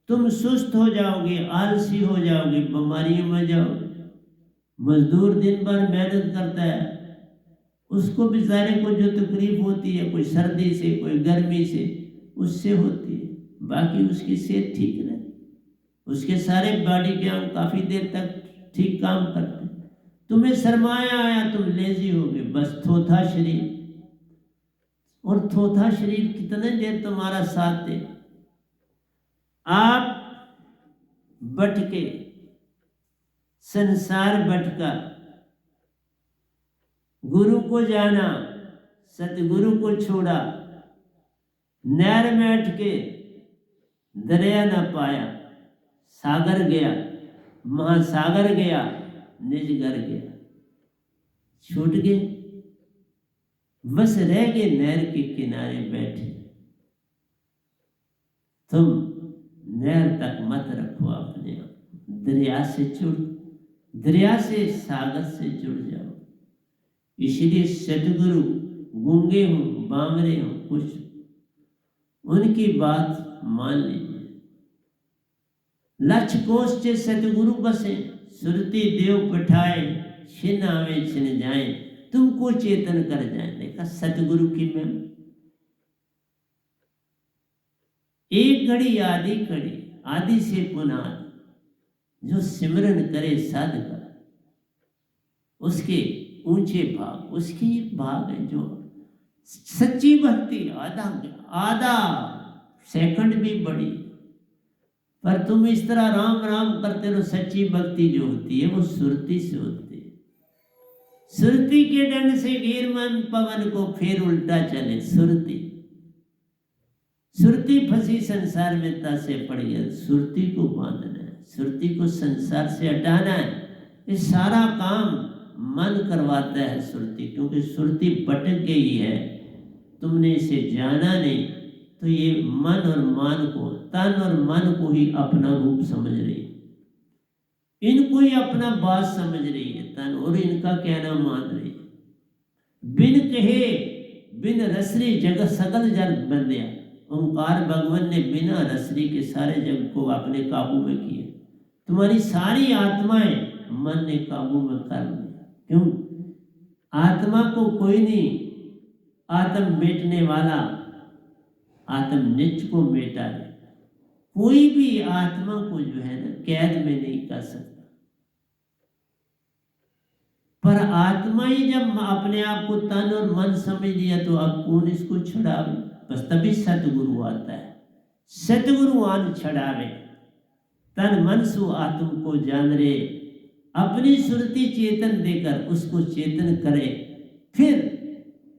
तुम सुस्त हो जाओगे, आलसी हो जाओगे, बीमारियों में जाओगे। मजदूर दिन भर मेहनत करता है, उसको बेचारे को जो तकलीफ होती है, कोई सर्दी से, कोई गर्मी से, उससे होती है। बाकी उसकी सेहत ठीक रहती, उसके सारे बॉडी के अंग काफी देर तक ठीक काम करते। तुम्हें सरमाया आया, तुम लेजी हो गए, बस थोथा शरीर। और थोथा शरीर कितने देर तुम्हारा साथ दे? आप भटके, संसार भटका, गुरु को जाना, सतगुरु को छोड़ा, नहर में अटके, दरिया न पाया, सागर गया, महासागर गया, निज घर गया, छूट गए, बस रह गए नहर के किनारे बैठे। तुम नहर तक मत रखो अपने आप, दरिया से जुड़, दरिया से सागर से जुड़ जाओ। इसलिए सतगुरु गूंगे हों, बावरे हों, कुछ उनकी बात मान लीजिए। लक्ष कोष से सतगुरु बसे, सुरती देव पठाए, छिन आवे छिन जाए, तुमको चेतन कर जाए। देखा सतगुरु की मैं एक घड़ी आदि घड़ी, आदि से पुनाद, जो सिमरन करे साधका, उसके ऊंचे भाग, उसकी भाग है जो सच्ची भक्ति। आधा सेकंड भी बड़ी, पर तुम इस तरह राम राम करते रहो। सच्ची भक्ति जो होती है वो सुरती से होती है। सुरती के दंड से गिर मन पवन को फिर उल्टा चले। सुरती सुरती फंसी संसार में तासे पड़ गया। सुरती को बांधना है, सुरती को संसार से हटाना है। ये सारा काम मन करवाता है सुरती, क्योंकि सुरती भटक गई है, तुमने इसे जाना नहीं। तो ये मन और मान को, तन और मन को ही अपना रूप समझ रही है, इनको ही अपना बात समझ रही है तन, और इनका कहना मान रही है। बिन कहे बिन रसरे जगत सकल जन बंदिया, ओंकार भगवान ने बिना रसरी के सारे जग को अपने काबू में किए। तुम्हारी सारी आत्माएं मन ने काबू में कर लिया। क्यों? आत्मा को कोई नहीं आत्म मेटने वाला आत्म नित्य को मेटा दे। कोई भी आत्मा को जो है ना कैद में नहीं कर सकता। पर आत्मा ही जब अपने आप को तन और मन समझ लिया तो अब कौन इसको छुड़ावे? बस तभी सतगुरु आता है। सतगुरु आन छड़ावे, तन मन सु आत्म को जान रे, अपनी सुरती चेतन देकर उसको चेतन करे। फिर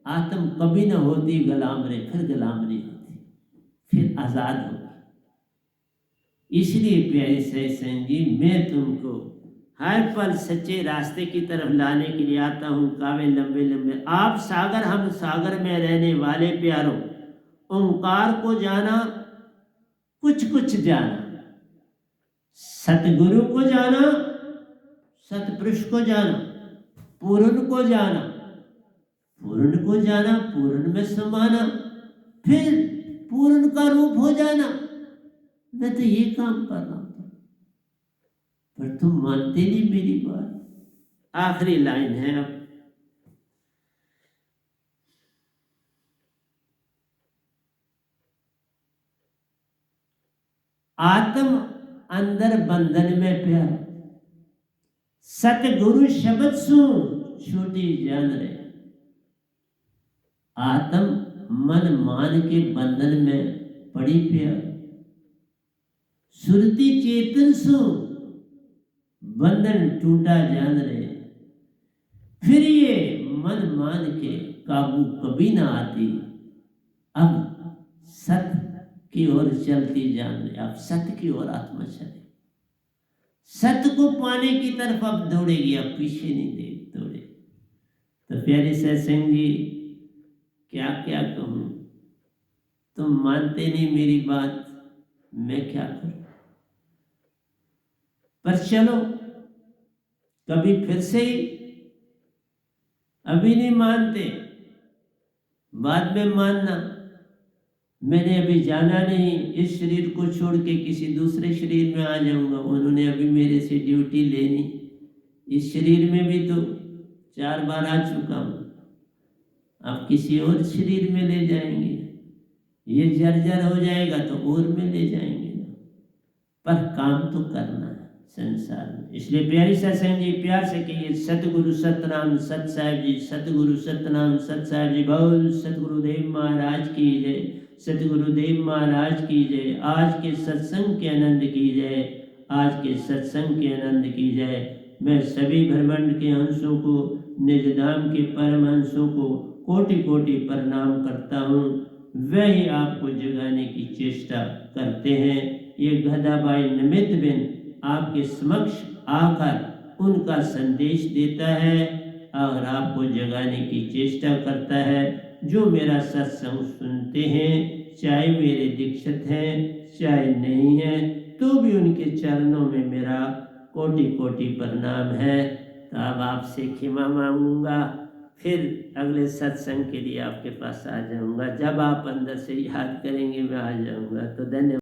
आत्म कभी न होती गुलाम रे, फिर गुलाम नहीं होती, फिर आजाद होगी। इसलिए प्यारे सत्संग जी, मैं तुमको हर पल सच्चे रास्ते की तरफ लाने के लिए आता हूँ। कावे लंबे लंबे आप सागर, हम सागर में रहने वाले प्यारों, ओंकार को जाना, कुछ कुछ जाना, सतगुरु को जाना, सतपुरुष को जाना, पूर्ण को जाना, पूर्ण को जाना, पूर्ण में समाना, फिर पूर्ण का रूप हो जाना। मैं तो ये काम कर रहा हूं, पर तुम मानते नहीं मेरी बात। आखिरी लाइन है अब, आत्म अंदर बंधन में प्यार, सतगुरु शब्द सुन छोटी जान रे। आत्म मन मान के बंधन में पड़ी प्यार, सुरती चेतन सु बंधन टूटा जान रे। फिर ये मन मान के काबू कभी ना आती, अब सत्य की ओर चलती जान रे। अब सत्य की ओर आत्मा चले, सत्य को पाने की तरफ अब दौड़ेगी, अब पीछे नहीं दौड़े। तो प्यारे सत्संग जी, क्या क्या कहूं, तुम मानते नहीं मेरी बात, मैं क्या करूं। पर चलो, कभी फिर से ही, अभी नहीं मानते, बाद में मानना। मैंने अभी जाना नहीं, इस शरीर को छोड़ के किसी दूसरे शरीर में आ जाऊंगा। उन्होंने अभी मेरे से ड्यूटी लेनी, इस शरीर में भी तो 4 बार आ चुका हूं, अब किसी और शरीर में ले जाएंगे, ये जर्जर हो जाएगा तो और में ले जाएंगे। पर काम तो करना है संसार में। इसलिए प्यारी सत्संग जी, प्यार से कहिए सतगुरु सतनाम सत साहिब जी, सतगुरु सतनाम सत साहिब जी। बोल सतगुरुदेव महाराज की जय, सतगुरुदेव महाराज की जय। आज के सत्संग के आनंद की जय, आज के सत्संग के आनंद की जय। मैं सभी ब्रह्मांड के अंशों को, निज धाम के परम अंशों को कोटि कोटि प्रणाम करता हूँ। वही आपको जगाने की चेष्टा करते हैं। ये गदाबाई निमित्त बिन आपके समक्ष आकर उनका संदेश देता है और आपको जगाने की चेष्टा करता है। जो मेरा सत्संग सुनते हैं, चाहे मेरे दीक्षित हैं चाहे नहीं हैं, तो भी उनके चरणों में मेरा कोटि कोटि प्रणाम है। तो अब आपसे क्षमा मांगूंगा, फिर अगले सत्संग के लिए आपके पास आ जाऊंगा। जब आप अंदर से याद करेंगे मैं आ जाऊंगा। तो धन्यवाद।